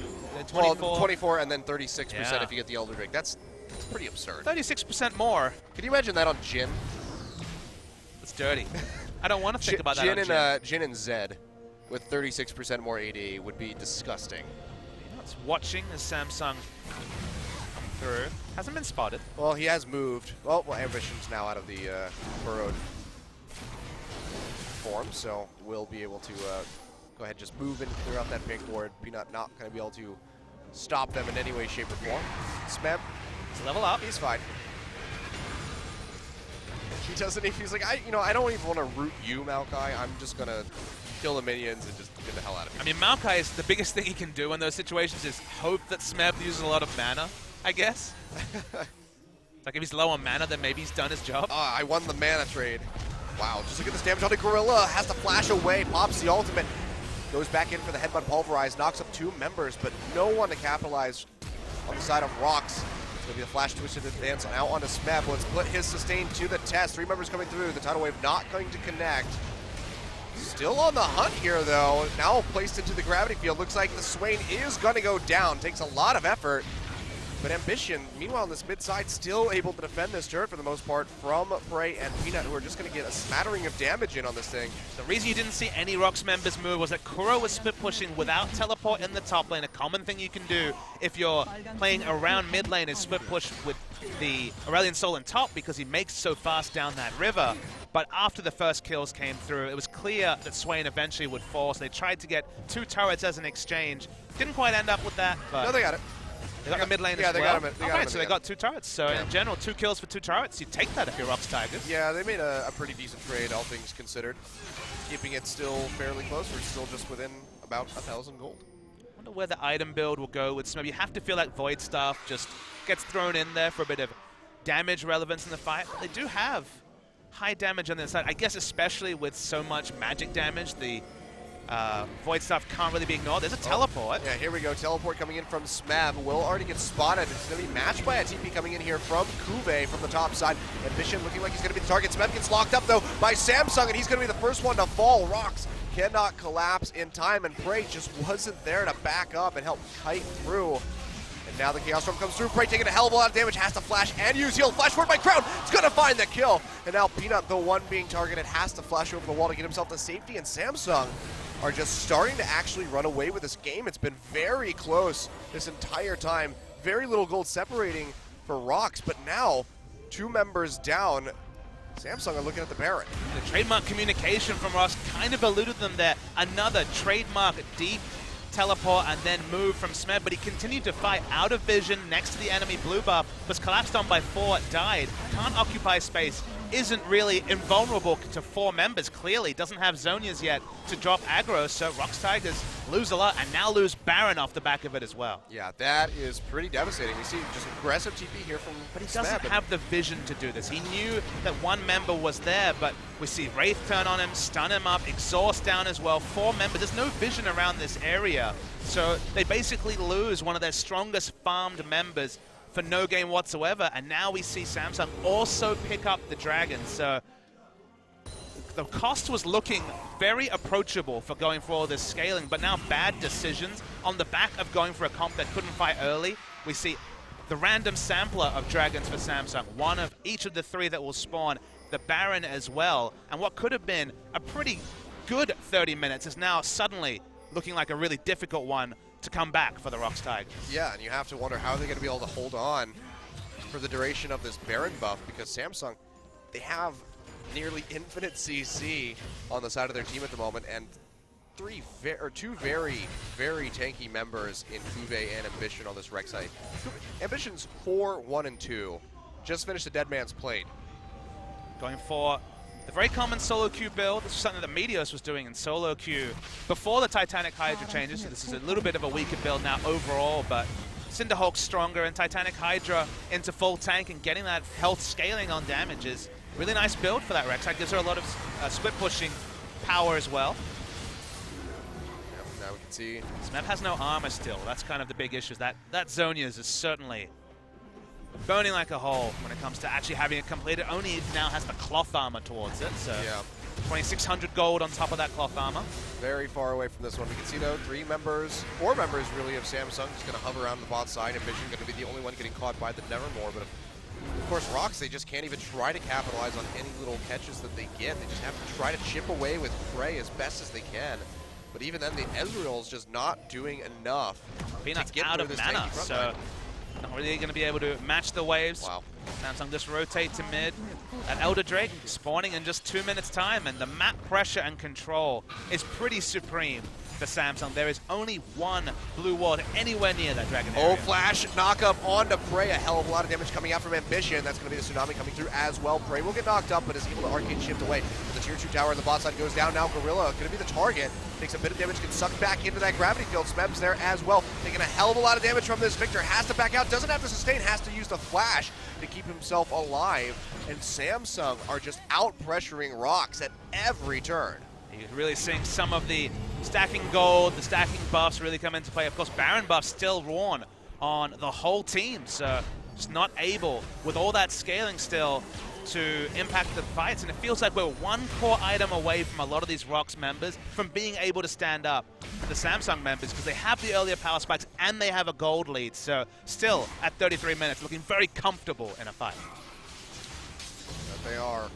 24. Well, 24 and then 36% if you get the Elder Drake. That's pretty absurd. 36% more. Can you imagine that on Jhin? It's dirty. I don't want to think about that on Jhin. Jhin and Zed with 36% more AD would be disgusting. It's watching as Samsung come through. Hasn't been spotted. Well, he has moved. Well, Ambition's now out of the burrowed form, so we'll be able to go ahead and just move and clear out that pink board. Peanut not going to be able to stop them in any way, shape, or form. Smeb, he's level up. He's fine. He doesn't. He's like, I don't even want to root you, Maokai. I'm just gonna kill the minions and just get the hell out of here. I mean, Maokai is the biggest thing he can do in those situations is hope that Smeb uses a lot of mana, I guess. Like if he's low on mana, then maybe he's done his job. I won the mana trade. Wow, just look at this damage on the Gorilla. Has to flash away, pops the ultimate. Goes back in for the Headbutt Pulverize, knocks up 2 members, but no one to capitalize on the side of Rox. It's going to be the flash twisted advance out onto Smeb. Let's put his sustain to the test. 3 members coming through. The tidal wave not going to connect. Still on the hunt here, though. Now placed into the gravity field. Looks like the Swain is going to go down. Takes a lot of effort. But Ambition, meanwhile, on this mid side, still able to defend this turret for the most part from Bray and Peanut, who are just going to get a smattering of damage in on this thing. The reason you didn't see any Rox members move was that Kuro was split pushing without teleport in the top lane. A common thing you can do if you're playing around mid lane is split push with the Aurelion Soul in top because he makes so fast down that river. But after the first kills came through, it was clear that Swain eventually would fall. So they tried to get 2 turrets as an exchange. Didn't quite end up with that. But no, they got it. They got the mid lane as well. Yeah, they got him. Alright, so they got 2 turrets. So in general, 2 kills for 2 turrets. You take that if you're Rox Tigers. Yeah, they made a pretty decent trade, all things considered. Keeping it still fairly close. We're still just within about 1,000 gold. I wonder where the item build will go with Smeb. You have to feel like Void Staff just gets thrown in there for a bit of damage relevance in the fight. They do have high damage on the inside. I guess especially with so much magic damage, the Void Staff can't really be ignored. There's a teleport. Yeah, here we go. Teleport coming in from Smeb. Will already get spotted. It's going to be matched by a TP coming in here from Kube from the top side. Ambition looking like he's going to be the target. Smeb gets locked up, though, by Samsung, and he's going to be the first one to fall. Rox cannot collapse in time, and Bray just wasn't there to back up and help kite through. And now the Chaos Storm comes through. Prey taking a hell of a lot of damage, has to flash and use heal. Flash forward by Crown, it's gonna find the kill. And now Peanut, the one being targeted, has to flash over the wall to get himself to safety, and Samsung are just starting to actually run away with this game. It's been very close this entire time. Very little gold separating for Rox, but now 2 members down. Samsung are looking at the Baron. The trademark communication from Rox kind of eluded them there. Another trademark deep teleport and then move from Smeb, but he continued to fight out of vision next to the enemy blue buff, was collapsed on by 4, died, can't occupy space, isn't really invulnerable to 4 members, clearly, doesn't have Zhonya's yet to drop aggro, so Rox Tigers lose a lot and now lose Baron off the back of it as well. Yeah, that is pretty devastating. We see just aggressive TP here from But he Smeb. doesn't have the vision to do this. He knew that 1 member was there, but we see Wraith turn on him, stun him up, exhaust down as well. 4 members, there's no vision around this area, so they basically lose one of their strongest farmed members for no game whatsoever, and now we see Samsung also pick up the Dragon, so the cost was looking very approachable for going for all this scaling, but now bad decisions on the back of going for a comp that couldn't fight early. We see the random sampler of Dragons for Samsung, one of each of the 3 that will spawn, the Baron as well, and what could have been a pretty good 30 minutes is now suddenly looking like a really difficult one to come back for the Rox Tigers. Yeah, and you have to wonder how they're going to be able to hold on for the duration of this Baron buff, because Samsung, they have nearly infinite CC on the side of their team at the moment, and 2 very, very tanky members in VuVee and Ambition on this Rek'Sai. Ambition's 4, 1, and 2. Just finished the Dead Man's Plate. Going for the very common solo queue build. This is something that Meteos was doing in solo queue before the Titanic Hydra changes, so this is a little bit of a weaker build now overall, but Cinderhawk's stronger, and Titanic Hydra into full tank and getting that health scaling on damage is really nice build for that Rek'Sai. Gives her a lot of split pushing power as well. Yep, now we can see Smeb has no armor still. That's kind of the big issue. That Zhonya's is certainly burning like a hole when it comes to actually having it completed. Only it now has the cloth armor towards it, so yeah. 2,600 gold on top of that cloth armor. Very far away from this one. We can see though 4 members really of Samsung just going to hover around the bot side. Ambition going to be the only one getting caught by the Nevermore, but of course Rox, they just can't even try to capitalize on any little catches that they get. They just have to try to chip away with Prey as best as they can. But even then, the Ezreal's just not doing enough Peanut's to get out through of this mana, tanky front so line. not really going to be able to match the waves. Wow. Samsung just rotate to mid. That Elder Drake spawning in just 2 minutes time, and the map pressure and control is pretty supreme for Samsung. There is only 1 blue ward anywhere near that Dragon area. Oh, flash knock up onto Prey. A hell of a lot of damage coming out from Ambition. That's going to be the Tsunami coming through as well. Prey will get knocked up, but is able to arcade shift away. The tier 2 tower on the bot side goes down. Now Gorilla going to be the target. Takes a bit of damage, gets sucked back into that gravity field. Smeb's there as well. Taking a hell of a lot of damage from this. Viktor has to back out, doesn't have to sustain, has to use the flash to keep himself alive. And Samsung are just out-pressuring Rox at every turn. You're really seeing some of the stacking gold, the stacking buffs really come into play. Of course, Baron buff still worn on the whole team, so just not able, with all that scaling still, to impact the fights. And it feels like we're 1 core item away from a lot of these Rox members from being able to stand up to the Samsung members, because they have the earlier power spikes and they have a gold lead. So still, at 33 minutes, looking very comfortable in a fight. That they are.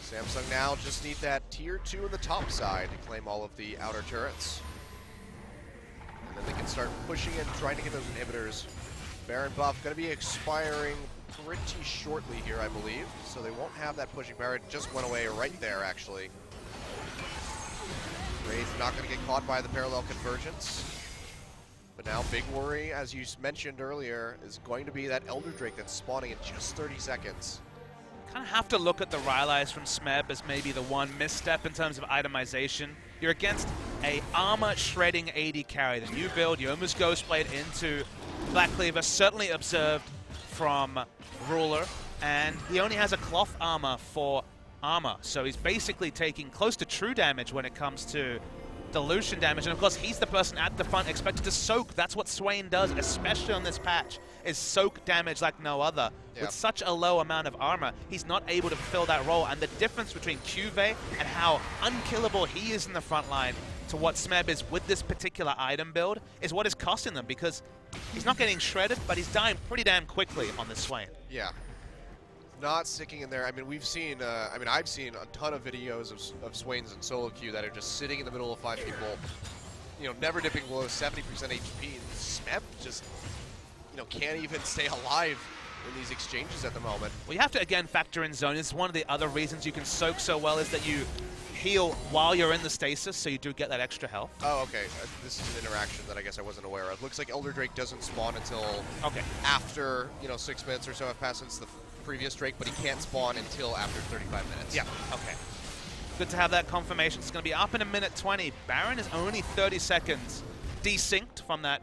Samsung now just need that tier 2 in the top side to claim all of the outer turrets. And then they can start pushing in, trying to get those inhibitors. Baron buff going to be expiring pretty shortly here, I believe. So they won't have that pushing power. It just went away right there, actually. Wraith not going to get caught by the parallel convergence. But now, big worry, as you mentioned earlier, is going to be that Elder Drake that's spawning in just 30 seconds. Kind of have to look at the Ryze from Smeb as maybe the one misstep in terms of itemization. You're against a armor shredding AD carry. The new build, you almost Ghostblade into Black Cleaver, certainly observed from Ruler, and he only has a cloth armor for armor, so he's basically taking close to true damage when it comes to dilution damage, and of course he's the person at the front expected to soak. That's what Swain does, especially on this patch, is soak damage like no other. Yep. With such a low amount of armor, he's not able to fulfill that role, and the difference between QV and how unkillable he is in the front line to what Smeb is with this particular item build is what is costing them, because he's not getting shredded, but he's dying pretty damn quickly on this Swain. Yeah. Not sticking in there. I mean, we've seen, I've seen a ton of videos of Swains in solo queue that are just sitting in the middle of 5 people, you know, never dipping below 70% HP. And Smeb just, you know, can't even stay alive in these exchanges at the moment. Well, you have to, again, factor in zone. It's one of the other reasons you can soak so well is that you heal while you're in the stasis, so you do get that extra health. Oh, okay. This is an interaction that I guess I wasn't aware of. Looks like Elder Drake doesn't spawn until after, you know, 6 minutes or so have passed since the previous Drake, but he can't spawn until after 35 minutes. Yeah, okay. Good to have that confirmation. It's going to be up in a minute 20. Baron is only 30 seconds desynced from that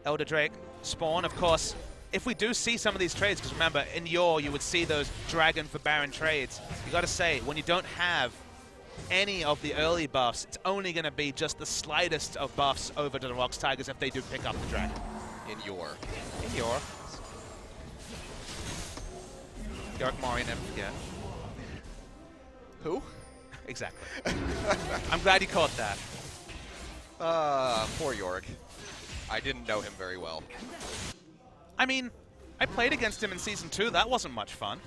Elder Drake spawn. Of course, if we do see some of these trades, because remember, in Yor, you would see those Dragon for Baron trades. You got to say, when you don't have any of the early buffs, it's only going to be just the slightest of buffs over to the Rox Tigers if they do pick up the Dragon. In Yor. In Yor. Yorick Mori, never forget. Who? Exactly. I'm glad you caught that. Poor Yorick. I didn't know him very well. I mean, I played against him in Season 2. That wasn't much fun.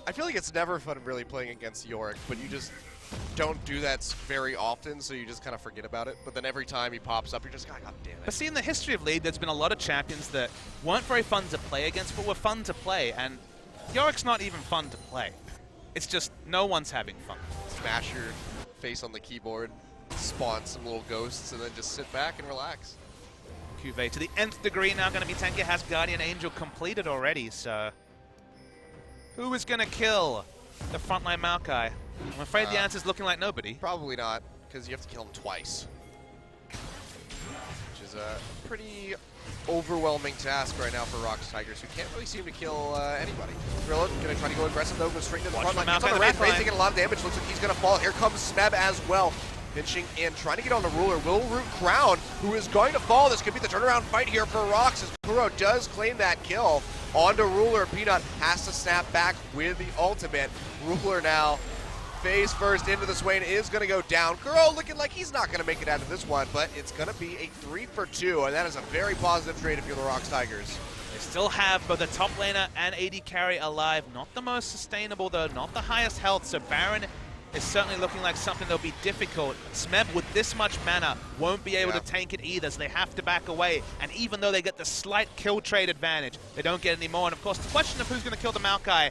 I feel like it's never fun really playing against Yorick, but you just don't do that very often, so you just kind of forget about it. But then every time he pops up, you're just like, God damn it. But see, in the history of League, there's been a lot of champions that weren't very fun to play against, but were fun to play. And Yorick's not even fun to play. It's just no one's having fun. Smash your face on the keyboard, spawn some little ghosts, and then just sit back and relax. VuVee to the nth degree now going to be tanky. Has Guardian Angel completed already, so who is going to kill the frontline Maokai? I'm afraid the answer is looking like nobody. Probably not, because you have to kill him twice. Which is a pretty overwhelming task right now for Rox Tigers, who can't really seem to kill anybody. Gorilla going to try to go aggressive though, go straight to the front line. Gets on the Wraith, Wraith taking a lot of damage, looks like he's going to fall. Here comes Smeb as well. Pinching in, trying to get on the Ruler. Will root Crown, who is going to fall. This could be the turnaround fight here for Rox, as Kuro does claim that kill. Onto Ruler, Peanut has to snap back with the ultimate. Ruler now, face first into the Swain, is going to go down. Kuro looking like he's not going to make it out of this one, but it's going to be a 3 for 2, and that is a very positive trade if you're the Rox Tigers. They still have both the top laner and AD carry alive. Not the most sustainable though, not the highest health, so Baron is certainly looking like something that'll be difficult. Smeb, with this much mana, won't be able to tank it either, so they have to back away. And even though they get the slight kill trade advantage, they don't get any more. And of course, the question of who's going to kill the Maokai,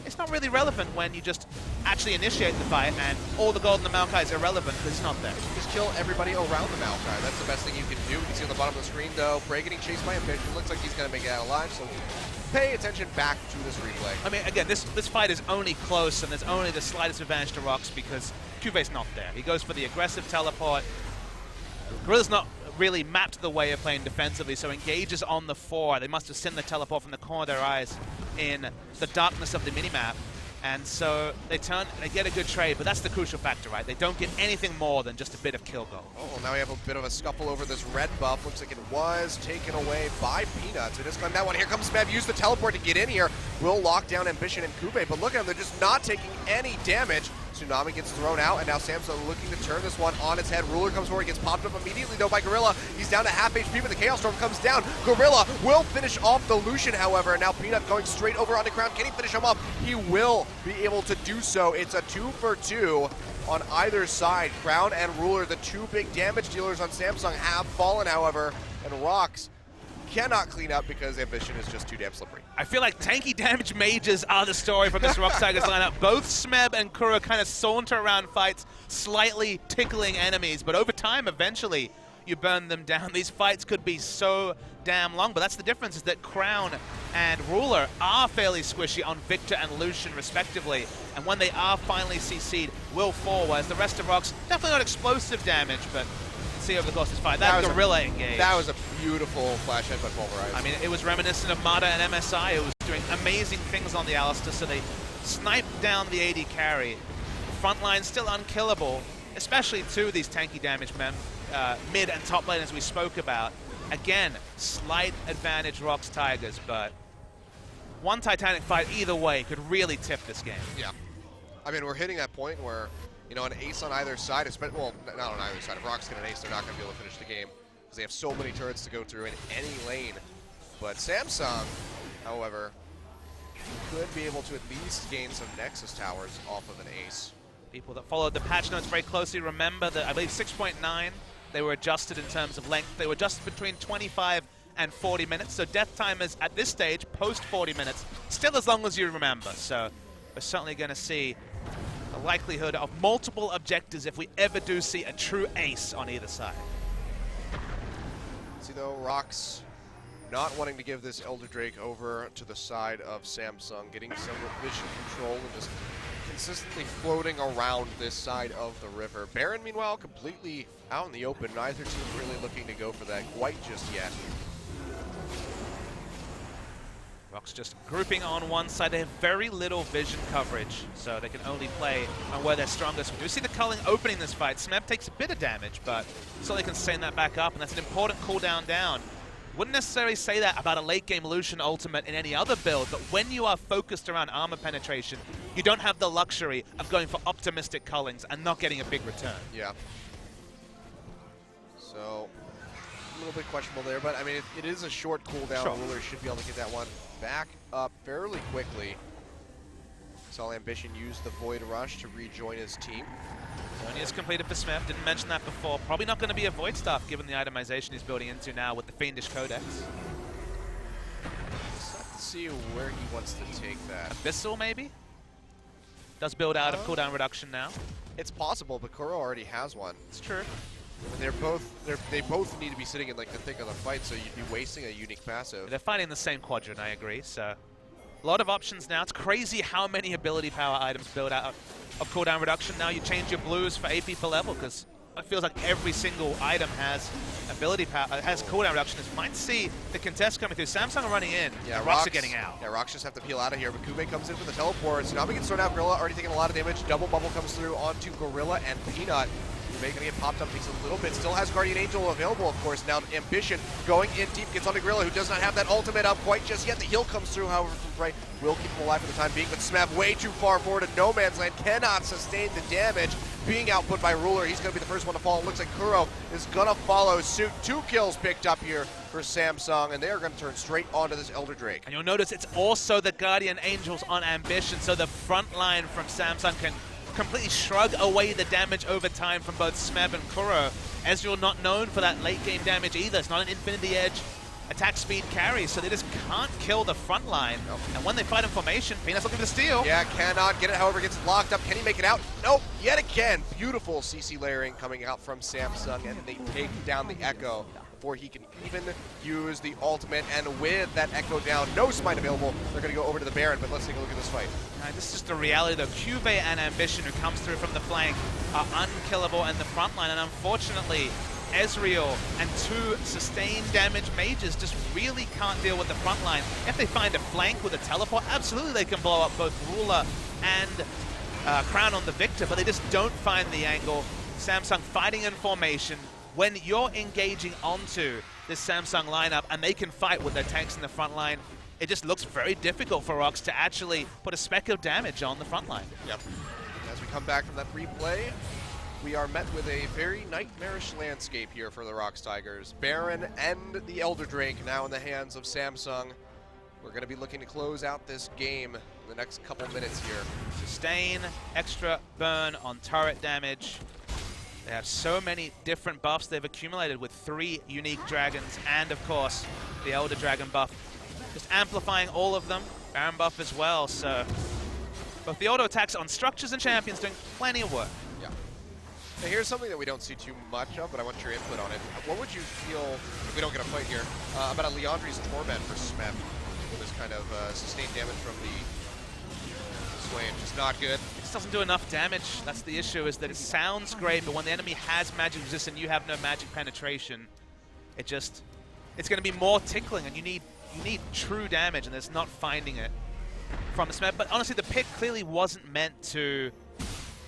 it's not really relevant when you just actually initiate the fight, and all the gold in the Maokai is irrelevant because it's not there. Just kill everybody around the Maokai. That's the best thing you can do. You can see on the bottom of the screen, though, Bray getting chased by Ambition. Looks like he's going to make it out alive, so pay attention back to this replay. I mean, again, this fight is only close, and there's only the slightest advantage to Rox because VuVee's not there. He goes for the aggressive teleport. Gorilla's not really mapped the way of playing defensively, so engages on the 4. They must have sent the teleport from the corner of their eyes in the darkness of the minimap. And so they get a good trade, but that's the crucial factor, right? They don't get anything more than just a bit of kill goal. Oh, well, now we have a bit of a scuffle over this red buff. Looks like it was taken away by Peanut. So just claim that one. Here comes Smeb. Use the teleport to get in here. Will lock down Ambition and Kube, but look at them. They're just not taking any damage. Tsunami gets thrown out, and now Samsung looking to turn this one on its head. Ruler comes forward, gets popped up immediately, though, by Gorilla. He's down to half HP, but the Chaos Storm comes down. Gorilla will finish off the Lucian, however, and now Peanut going straight over onto Crown. Can he finish him up? He will be able to do so. It's a 2 for 2 on either side. Crown and Ruler, the two big damage dealers on Samsung, have fallen, however, and Rox cannot clean up because Ambition is just too damn slippery. I feel like tanky damage mages are the story from this Rox Tigers lineup. Both Smeb and Kuro kind of saunter around fights, slightly tickling enemies, but over time, eventually, you burn them down. These fights could be so damn long, but that's the difference, is that Crown and Ruler are fairly squishy on Viktor and Lucian, respectively, and when they are finally CC'd, will fall, whereas the rest of Rox, definitely not explosive damage, but see over the course of this fight. That Gorilla engage. That was a beautiful flash headbutt pulverize. I mean, it was reminiscent of Mata and MSI. It was doing amazing things on the Alistar, so they sniped down the AD carry. Frontline still unkillable, especially to these tanky damage mid and top lane, as we spoke about. Again, slight advantage Rox Tigers, but one Titanic fight either way could really tip this game. Yeah. I mean, we're hitting that point where You know, an ace on either side, especially, well, not on either side. If Rox get an ace, they're not going to be able to finish the game because they have so many turrets to go through in any lane. But Samsung, however, could be able to at least gain some Nexus towers off of an ace. People that followed the patch notes very closely remember that I believe 6.9, they were adjusted in terms of length. They were adjusted between 25 and 40 minutes. So death time is, at this stage, post 40 minutes, still as long as you remember. So we're certainly going to see the likelihood of multiple objectives if we ever do see a true ace on either side. See, though, Rox not wanting to give this Elder Drake over to the side of Samsung, getting some vision control and just consistently floating around this side of the river. Baron, meanwhile, completely out in the open. Neither team really looking to go for that quite just yet. Rox just grouping on one side. They have very little vision coverage, so they can only play on where they're strongest. We do see the culling opening this fight. Smeb takes a bit of damage, but so they can send that back up, and that's an important cooldown down. Wouldn't necessarily say that about a late-game Lucian ultimate in any other build, but when you are focused around armor penetration, you don't have the luxury of going for optimistic cullings and not getting a big return. Yeah. So, a little bit questionable there, but I mean, it is a short cooldown. Sure. Ruler should be able to get that one back up fairly quickly. Saw Ambition use the Void Rush to rejoin his team. Only is completed for Smeb. Didn't mention that before. Probably not going to be a Void Staff given the itemization he's building into now with the Fiendish Codex. Let's see where he wants to take that. Abyssal, maybe? Does build out of cooldown reduction now. It's possible, but Kuro already has one. It's true. And they both need to be sitting in like the thick of the fight, so you'd be wasting a unique passive. They're fighting the same quadrant, I agree. So a lot of options now. It's crazy how many ability power items build out of cooldown reduction. Now you change your blues for AP per level because it feels like every single item has ability power, has cooldown reduction. As you might see the contest coming through. Samsung are running in. Yeah, Rox are getting out. Yeah, Rox just have to peel out of here, but Kube comes in for the teleport. So Nami gets thrown out. Gorilla already taking a lot of damage. Double bubble comes through onto Gorilla and Peanut. Kube gonna get popped up, takes a little bit. Still has Guardian Angel available, of course. Now Ambition going in deep, gets onto Gorilla, who does not have that ultimate up quite just yet. The heal comes through, however, from right will keep him alive for the time being, but Smeb way too far forward in no man's land, cannot sustain the damage. Being output by Ruler, he's going to be the first one to fall. It looks like Kuro is going to follow suit. 2 kills picked up here for Samsung, and they are going to turn straight onto this Elder Drake. And you'll notice it's also the Guardian Angels on Ambition, so the front line from Samsung can completely shrug away the damage over time from both Smeb and Kuro. Ezreal not known for that late game damage either. It's not an Infinity Edge attack speed carry, so they just can't kill the front line. Nope. And when they fight in formation, Peanut's looking for the steal. Yeah, cannot get it, however, gets locked up. Can he make it out? Nope, yet again. Beautiful CC layering coming out from Samsung, and they take down the Ekko before he can even use the ultimate. And with that Ekko down, no smite available, they're going to go over to the Baron, but let's take a look at this fight. This is just the reality, though. Cube and Ambition, who comes through from the flank, are unkillable in the front line, and unfortunately, Ezreal and 2 sustained damage mages just really can't deal with the front line. If they find a flank with a teleport, absolutely they can blow up both Ruler and Crown on the Viktor, but they just don't find the angle. Samsung fighting in formation. When you're engaging onto this Samsung lineup and they can fight with their tanks in the front line, it just looks very difficult for Rox to actually put a speck of damage on the front line. Yep. As we come back from that replay, we are met with a very nightmarish landscape here for the Rox Tigers. Baron and the Elder Drake now in the hands of Samsung. We're going to be looking to close out this game in the next couple minutes here. Sustain, extra burn on turret damage. They have so many different buffs they've accumulated with 3 unique dragons and, of course, the Elder Dragon buff. Just amplifying all of them. Baron buff as well, so both the auto attacks on structures and champions doing plenty of work. Yeah. Now here's something that we don't see too much of, but I want your input on it. What would you feel, if we don't get a fight here, about a Leandri's Torment for Smeb? This kind of sustained damage from the Swain, just not good. It just doesn't do enough damage. That's the issue, is that it sounds great, but when the enemy has magic resist and you have no magic penetration, it's going to be more tickling, and you need true damage, and it's not finding it from the Smeb. But honestly, the pick clearly wasn't meant to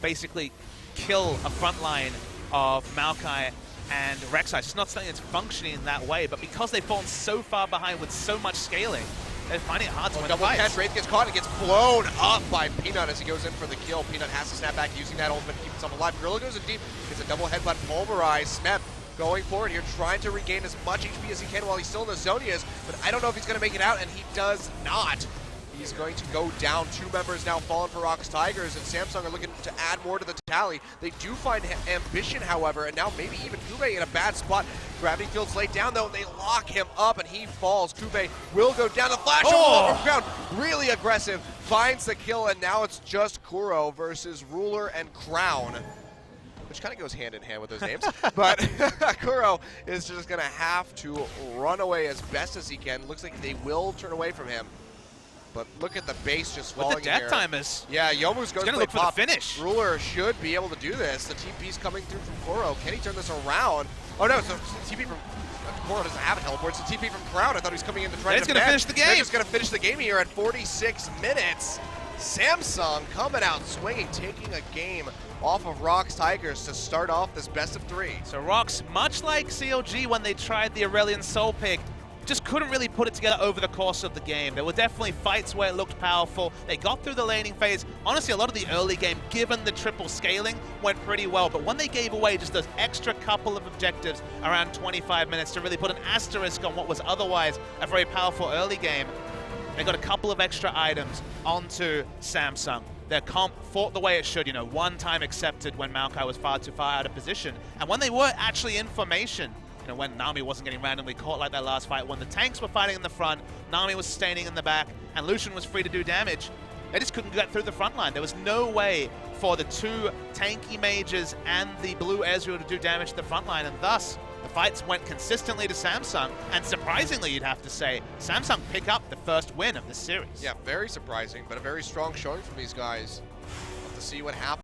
basically kill a front line of Maokai and Rek'Sai. It's not something that's functioning in that way, but because they've fallen so far behind with so much scaling, They're finding it hard to win Double fights. catch, Wraith gets caught and gets blown up by Peanut as he goes in for the kill. Peanut has to snap back using that ultimate to keep himself alive. Gorilla goes in deep, gets a double headbutt, pulverized. Smeb going forward here, trying to regain as much HP as he can while he's still in the zone he is, but I don't know if he's going to make it out, and he does not. He's going to go down. 2 members now fallen for Rox Tigers, and Samsung are looking to add more to the tally. They do find Ambition, however, and now maybe even Kube in a bad spot. Gravity Field's laid down, though, and they lock him up, and he falls. Kube will go down. The flash over from ground, really aggressive, finds the kill, and now it's just Kuro versus Ruler and Crown, which kind of goes hand in hand with those names. But Kuro is just going to have to run away as best as he can. Looks like they will turn away from him. But look at the base just falling with the death timers. Yeah, Yomu's going to look for the finish. Ruler should be able to do this. The TP's coming through from Kuro. Can he turn this around? Oh no, so TP from Kuro doesn't have a teleport. It's a TP from Crown. I thought he was coming in to try to He's going to finish the game. They're just going to finish the game here at 46 minutes. Samsung coming out swinging, taking a game off of Rox Tigers to start off this best of 3. So Rox, much like CLG when they tried the Aurelion Soul Pick, just couldn't really put it together over the course of the game. There were definitely fights where it looked powerful. They got through the laning phase. Honestly, a lot of the early game, given the triple scaling, went pretty well. But when they gave away just those extra couple of objectives around 25 minutes to really put an asterisk on what was otherwise a very powerful early game, they got a couple of extra items onto Samsung. Their comp fought the way it should, one time accepted when Maokai was far too far out of position. And when they were actually in formation, when Nami wasn't getting randomly caught like that last fight, when the tanks were fighting in the front, Nami was staining in the back, and Lucian was free to do damage, they just couldn't get through the front line. There was no way for the 2 tanky mages and the blue Ezreal to do damage to the front line, and thus the fights went consistently to Samsung, and surprisingly, you'd have to say, Samsung pick up the first win of the series. Yeah, very surprising, but a very strong showing from these guys. We'll have to see what happens.